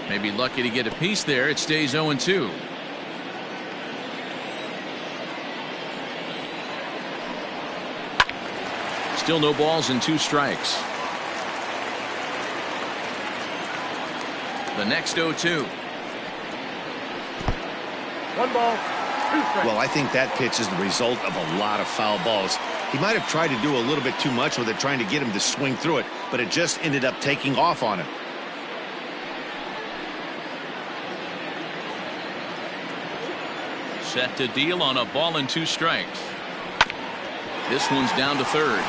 Maybe lucky to get a piece there. It stays 0-2. Still no balls and 2 strikes. The next 0-2. 1 ball. Well, I think that pitch is the result of a lot of foul balls. He might have tried to do a little bit too much with it, trying to get him to swing through it, but it just ended up taking off on him. Set to deal on a ball and 2 strikes. This one's down to third.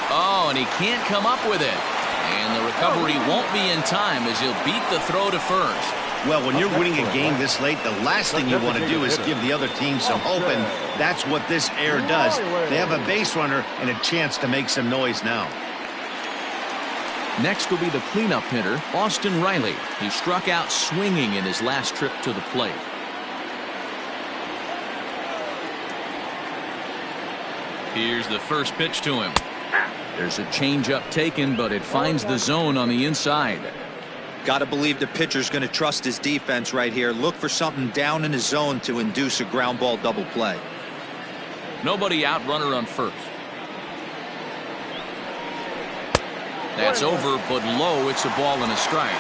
Oh, and he can't come up with it. And the recovery won't be in time as he'll beat the throw to first. Well, when you're winning a game this late, the last thing you want to do is give the other team some hope, and that's what this error does. They have a base runner and a chance to make some noise now. Next will be the cleanup hitter, Austin Riley. He struck out swinging in his last trip to the plate. Here's the first pitch to him. There's a changeup taken, but it finds the zone on the inside. Got to believe the pitcher's going to trust his defense right here. Look for something down in his zone to induce a ground ball double play. Nobody out, runner on first. That's over, but low. It's a ball and a strike.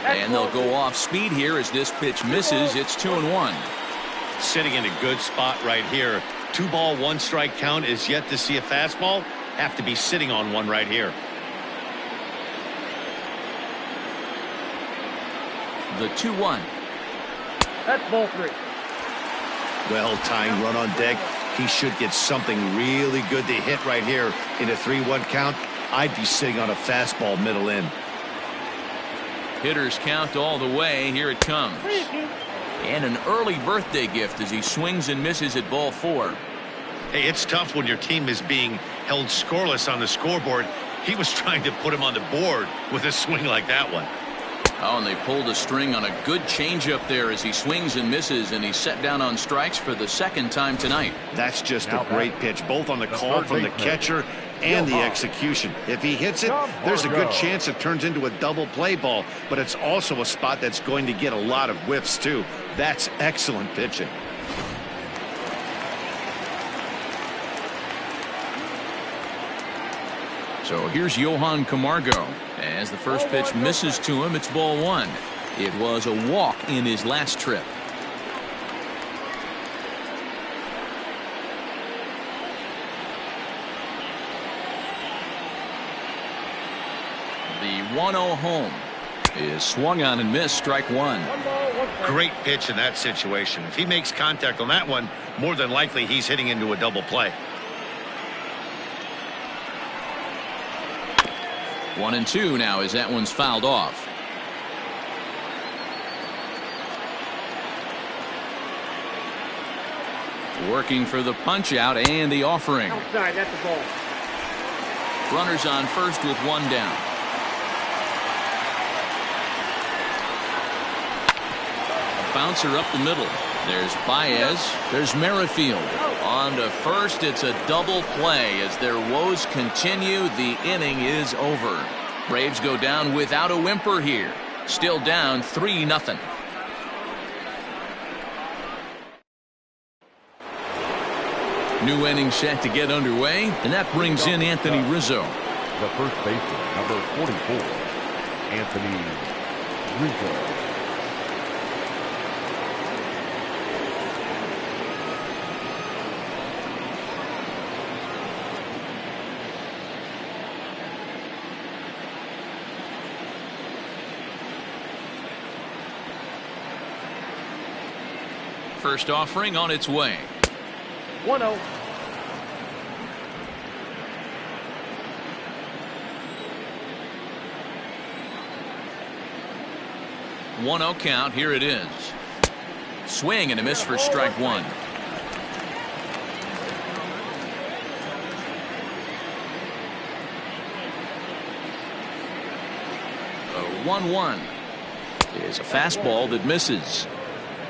And they'll go off speed here as this pitch misses. It's 2-1. Sitting in a good spot right here. 2 ball, 1 strike count is yet to see a fastball. Have to be sitting on one right here. The 2-1. That's ball 3. Well, tying run on deck. He should get something really good to hit right here in a 3-1 count. I'd be sitting on a fastball middle in. Hitters count all the way. Here it comes. And an early birthday gift as he swings and misses at ball 4. Hey, it's tough when your team is being held scoreless on the scoreboard. He was trying to put him on the board with a swing like that one. Oh, and they pulled a string on a good changeup there as he swings and misses, and he's set down on strikes for the 2nd time tonight. That's just a great pitch, both on the call from the catcher and the execution. If he hits it, there's a good chance it turns into a double play ball, but it's also a spot that's going to get a lot of whiffs too. That's excellent pitching. So here's Johan Camargo. As the first pitch misses to him, it's ball 1. It was a walk in his last trip. The 1-0 home is swung on and missed, strike 1. Great pitch in that situation. If he makes contact on that one, more than likely he's hitting into a double play. 1-2 now as that one's fouled off. Working for the punch out and the offering. Outside, that's the ball. Runners on first with 1 down. A bouncer up the middle. There's Baez. There's Merrifield. On to first. It's a double play as their woes continue. The inning is over. Braves go down without a whimper here. Still down 3-0. New inning set to get underway, and that brings in Anthony Rizzo. The first baseman, number 44, Anthony Rizzo. First offering on its way. 1-0. One 0 count. Here it is. Swing and a miss for strike 1. A 1-1 is a fastball that misses.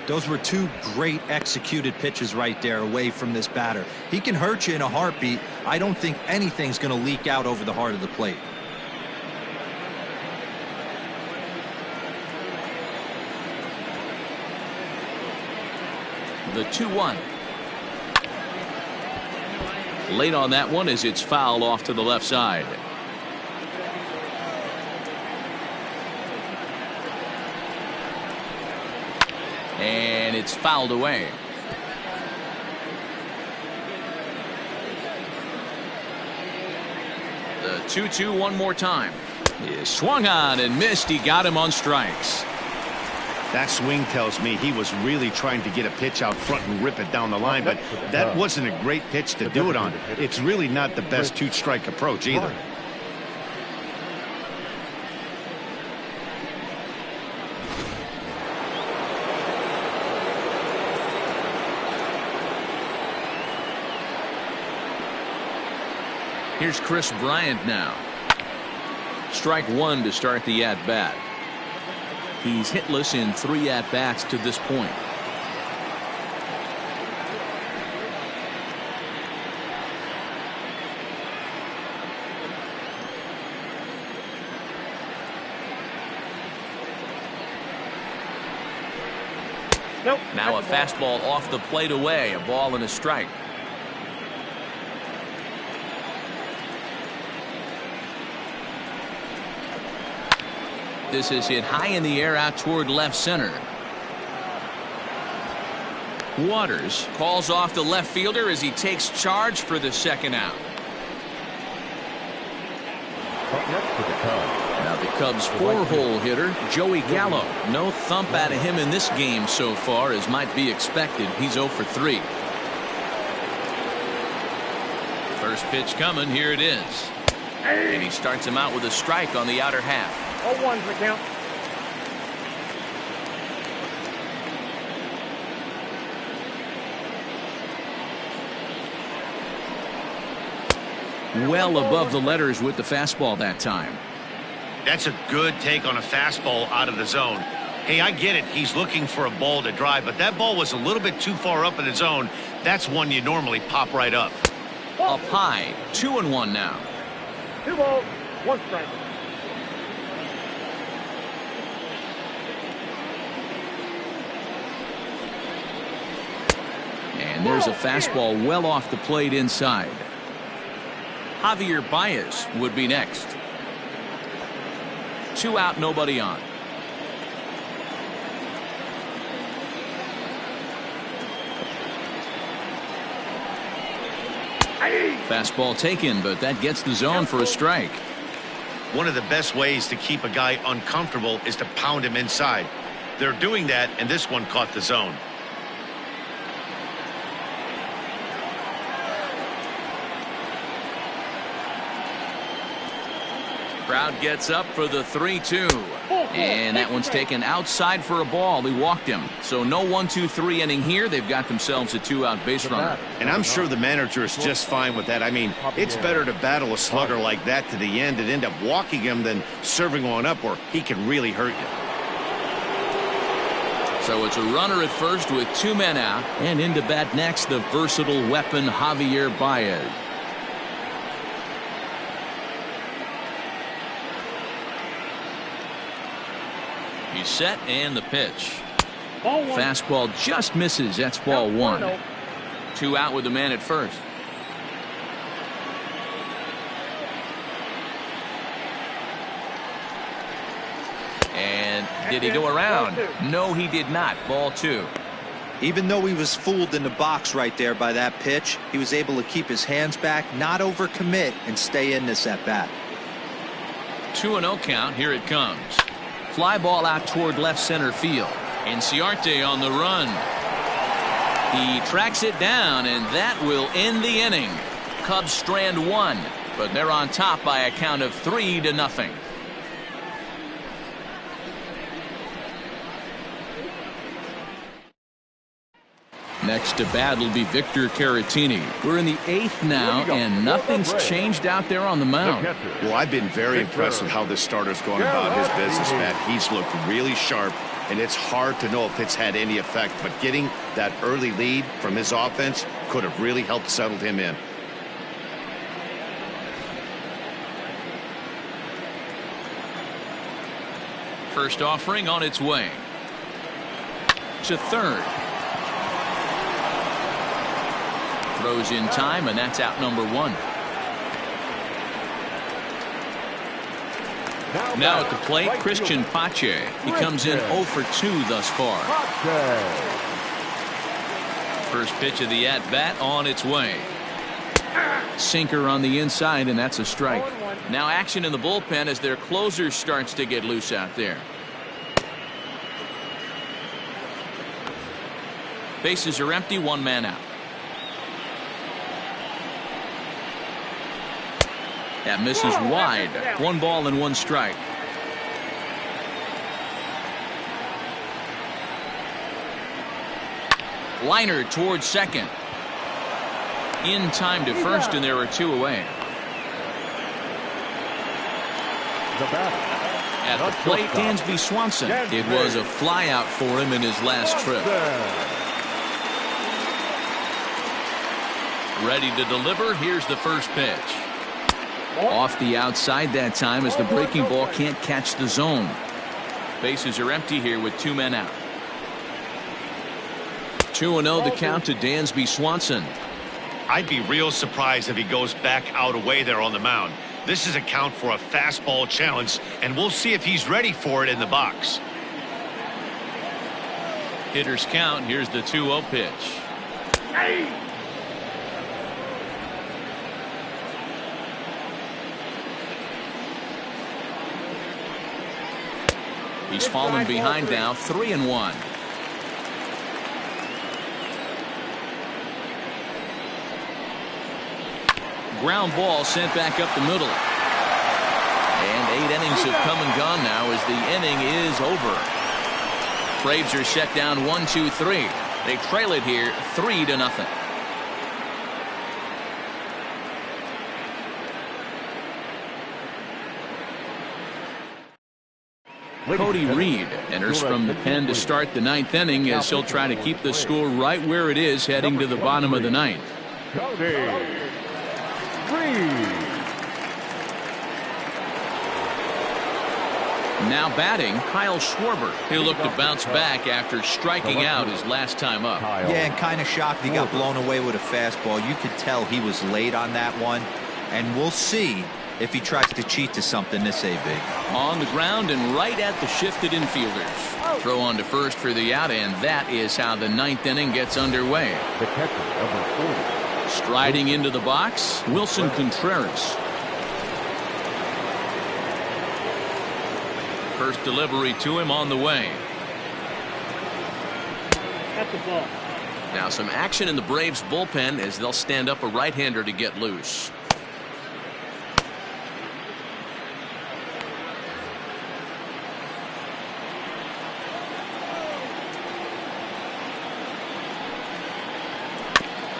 Those were 2 great executed pitches right there away from this batter. He can hurt you in a heartbeat. I don't think anything's going to leak out over the heart of the plate. The 2-1. Late on that one as it's fouled off to the left side. And it's fouled away. The 2-2 one more time. He swung on and missed. He got him on strikes. That swing tells me he was really trying to get a pitch out front and rip it down the line, but that wasn't a great pitch to do it on. It's really not the best two-strike approach either. Here's Chris Bryant now. Strike one to start the at-bat. He's hitless in 3 at-bats to this point. Nope. Now a fastball off the plate away. A ball and a strike. This is hit high in the air out toward left center. Waters calls off the left fielder as he takes charge for the second out. Now the Cubs' 4-hole hitter, Joey Gallo. No thump out of him in this game so far, as might be expected. He's 0 for 3. First pitch coming. Here it is. And he starts him out with a strike on the outer half. 0-1's the count. Well above the letters with the fastball that time. That's a good take on a fastball out of the zone. Hey, I get it. He's looking for a ball to drive, but that ball was a little bit too far up in the zone. That's one you normally pop right up. Up high, 2-1 now. 2 balls, 1 strike. And there's a fastball well off the plate inside. Javier Baez would be next. 2 out, nobody on. Fastball taken, but that gets the zone for a strike. One of the best ways to keep a guy uncomfortable is to pound him inside. They're doing that, and this one caught the zone. Crowd gets up for the 3-2. And that one's taken outside for a ball. He walked him. So no 1-2-3 inning here. They've got themselves a 2-out base runner. And I'm sure the manager is just fine with that. I mean, it's better to battle a slugger like that to the end and end up walking him than serving one up where he can really hurt you. So it's a runner at first with 2 men out. And into bat next, the versatile weapon Javier Baez. He's set, and the pitch. Fastball just misses. That's ball 1. 2 out with the man at first. And did he go around? No, he did not. Ball 2. Even though he was fooled in the box right there by that pitch, he was able to keep his hands back, not overcommit, and stay in this at bat. 2-0 count. Here it comes. Fly ball out toward left center field. Inciarte on the run. He tracks it down, and that will end the inning. Cubs strand 1, but they're on top by a count of 3-0. Next to bat will be Victor Caratini. We're in the 8th now, and nothing's changed out there on the mound. Well, I've been very impressed with how this starter's going about his business, Matt. He's looked really sharp, and it's hard to know if it's had any effect, but getting that early lead from his offense could have really helped settle him in. First offering on its way. To third. Throws in time, and that's out number 1. Now at the plate, Christian Pache. He comes in 0 for 2 thus far. First pitch of the at-bat on its way. Sinker on the inside, and that's a strike. Now action in the bullpen as their closer starts to get loose out there. Bases are empty, one man out. That misses wide. 1 ball and 1 strike. Liner towards second. In time to first, and there are 2 away. The batter. At the plate, Dansby Swanson. It was a flyout for him in his last trip. Ready to deliver. Here's the first pitch. Off the outside that time as the breaking ball can't catch the zone. Bases are empty here with 2 men out. 2-0 the count to Dansby Swanson. I'd be real surprised if he goes back out away there on the mound. This is a count for a fastball challenge, and we'll see if he's ready for it in the box. Hitters count. Here's the 2-0 pitch. He's fallen behind now, 3-1. Ground ball sent back up the middle. And 8 innings have come and gone now as the inning is over. Braves are set down 1-2-3. They trail it here 3-0. Cody Reed enters from the pen to start the 9th inning as he'll try to keep the score right where it is heading to the bottom of the 9th. Cody Reed. Now batting, Kyle Schwarber. He'll look to bounce back after striking out his last time up. Yeah, and kind of shocked he got blown away with a fastball. You could tell he was late on that one, and we'll see if he tries to cheat to something this big. On the ground and right at the shifted infielders. Throw on to first for the out, and that is how the 9th inning gets underway. The catcher, number 40. Striding into the box, Wilson Contreras. First delivery to him on the way. That's the ball. Now some action in the Braves bullpen as they'll stand up a right-hander to get loose.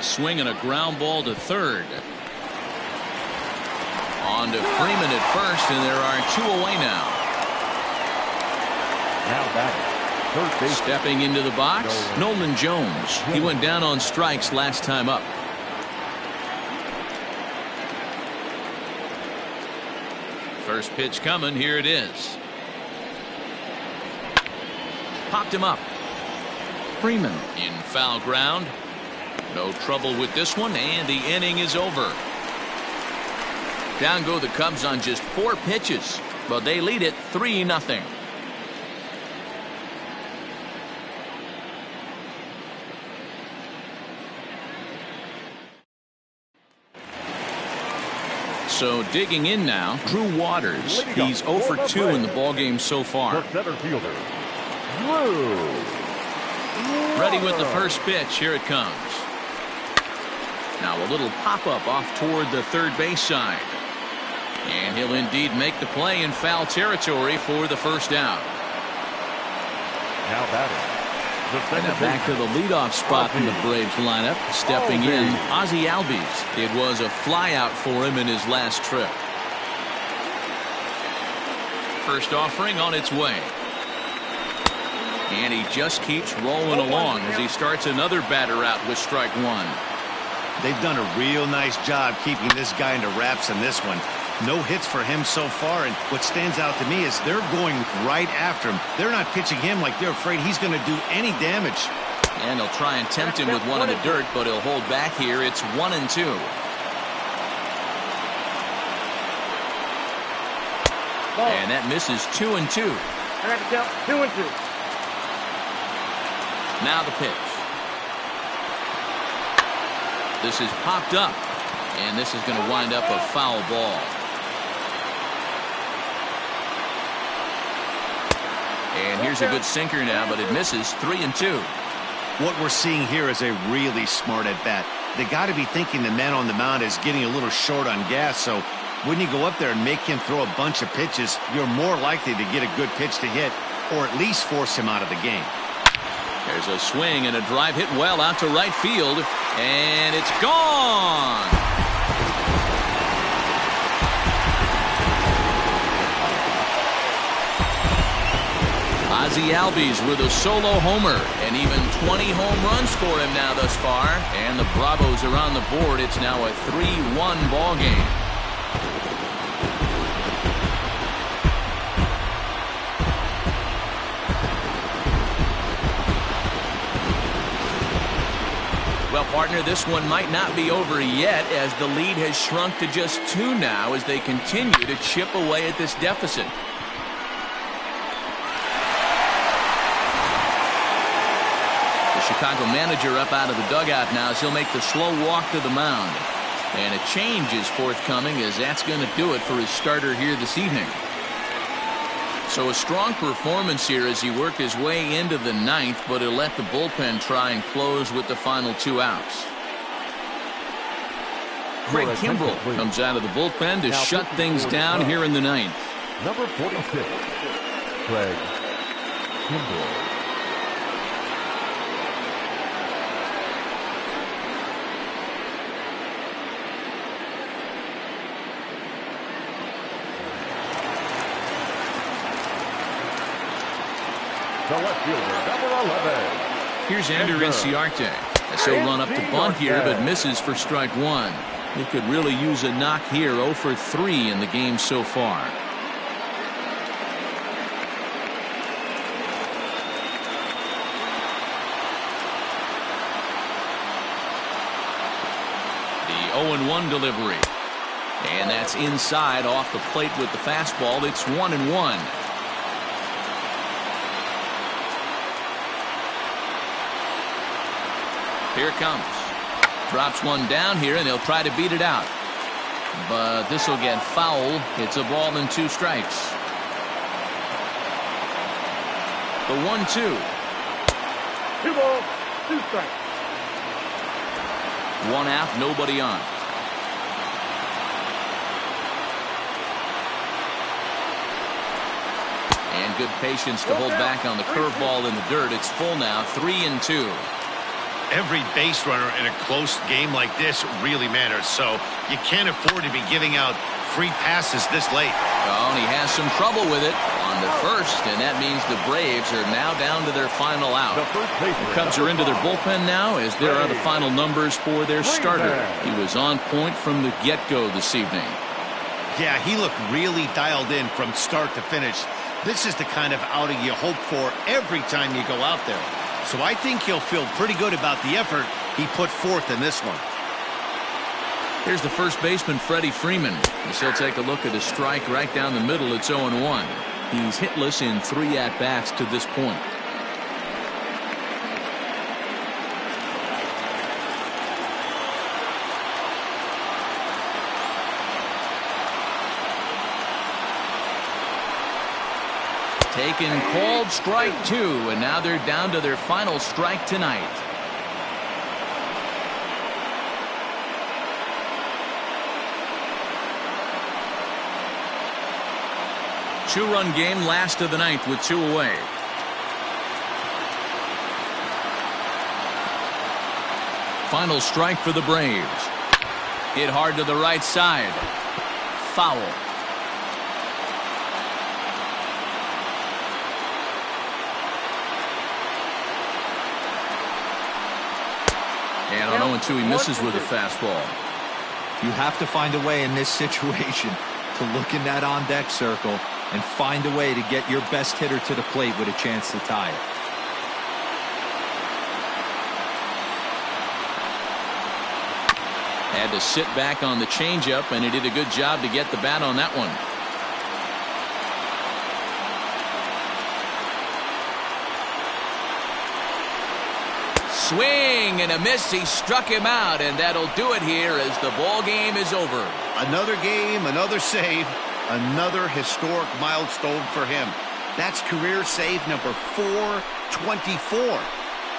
Swing and a ground ball to third. On to Freeman at first, and there are 2 away now. Now batting, third base. Stepping into the box, Nolan Jones. He went down on strikes last time up. First pitch coming. Here it is. Popped him up. Freeman in foul ground. No trouble with this one, and the inning is over. Down go the Cubs on just 4 pitches, but they lead it 3-0. So digging in now, Drew Waters. He's 0 for 2 in the ballgame so far. The center fielder, Drew. Ready with the first pitch. Here it comes. Now a little pop-up off toward the third base side. And he'll indeed make the play in foul territory for the first out. Now batting. And now back to the leadoff spot in the Braves lineup. Stepping in, Ozzie Albies. It was a flyout for him in his last trip. First offering on its way. And he just keeps rolling along as he starts another batter out with strike 1. They've done a real nice job keeping this guy into wraps in this one. No hits for him so far, and what stands out to me is they're going right after him. They're not pitching him like they're afraid he's going to do any damage. And they'll try and tempt him with one in the dirt, but he'll hold back here. It's 1-2. And that misses 2-2. I got to count 2-2. Now the pitch. This is popped up, and this is going to wind up a foul ball. And here's a good sinker now, but it misses. 3-2. What we're seeing here is a really smart at bat. They got to be thinking the man on the mound is getting a little short on gas, so when you go up there and make him throw a bunch of pitches, you're more likely to get a good pitch to hit or at least force him out of the game. There's a swing and a drive hit well out to right field, and it's gone. Ozzie Albies with a solo homer, and even 20 home runs for him now thus far. And the Bravos are on the board. It's now a 3-1 ball game. Well, partner, this one might not be over yet, as the lead has shrunk to just 2 now as they continue to chip away at this deficit. Chicago manager up out of the dugout now as he'll make the slow walk to the mound. And a change is forthcoming, as that's going to do it for his starter here this evening. So a strong performance here as he worked his way into the 9th, but he'll let the bullpen try and close with the final 2 outs. Craig Kimbrell comes out of the bullpen to shut things down here in the 9th. Number 46, Craig Kimbrell. The left fielder, number 11. Here's Ender Inciarte. As he'll run up to bunt here, but misses for strike 1. He could really use a knock here. 0 for 3 in the game so far. The 0-1 delivery. And that's inside off the plate with the fastball. It's 1-1. Here comes. Drops one down here, and they'll try to beat it out. But this will get foul. It's a ball and 2 strikes. The 1-2. 2 balls, 2 strikes. 1 out, nobody on. And good patience to hold back on the curveball in the dirt. It's full now, 3-2. Every base runner in a close game like this really matters, so you can't afford to be giving out free passes this late. Oh, and he has some trouble with it on the first, and that means the Braves are now down to their final out. The Cubs are into their bullpen now, as there are the final numbers for their starter. He was on point from the get-go this evening. Yeah, he looked really dialed in from start to finish. This is the kind of outing you hope for every time you go out there. So I think he'll feel pretty good about the effort he put forth in this one. Here's the first baseman, Freddie Freeman. As he'll take a look at a strike right down the middle. It's 0-1. He's hitless in 3 at-bats to this point. Taken, called strike 2, and now they're down to their final strike tonight. Two-run game, last of the 9th with 2 away. Final strike for the Braves. Hit hard to the right side. Foul. And on 0-2, he misses with a fastball. You have to find a way in this situation to look in that on-deck circle and find a way to get your best hitter to the plate with a chance to tie it. Had to sit back on the changeup, and he did a good job to get the bat on that one. Swing and a miss. He struck him out, and that'll do it here as the ball game is over. Another game, another save, another historic milestone for him. That's career save number 424,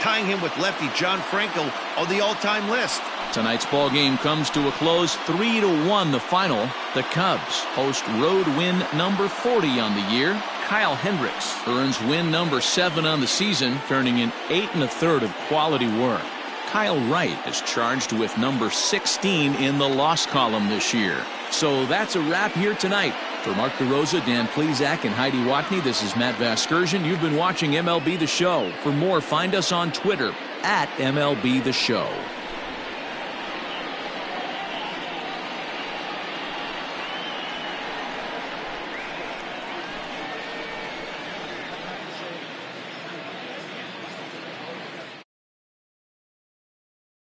tying him with lefty John Franco on the all-time list. Tonight's ball game comes to a close, 3-1 the final. The Cubs host road win number 40 on the year. Kyle Hendricks earns win number 7 on the season, turning in 8 1/3 of quality work. Kyle Wright is charged with number 16 in the loss column this year. So that's a wrap here tonight. For Mark DeRosa, Dan Plesac, and Heidi Watney, this is Matt Vasgersian. You've been watching MLB The Show. For more, find us on Twitter @MLB The Show.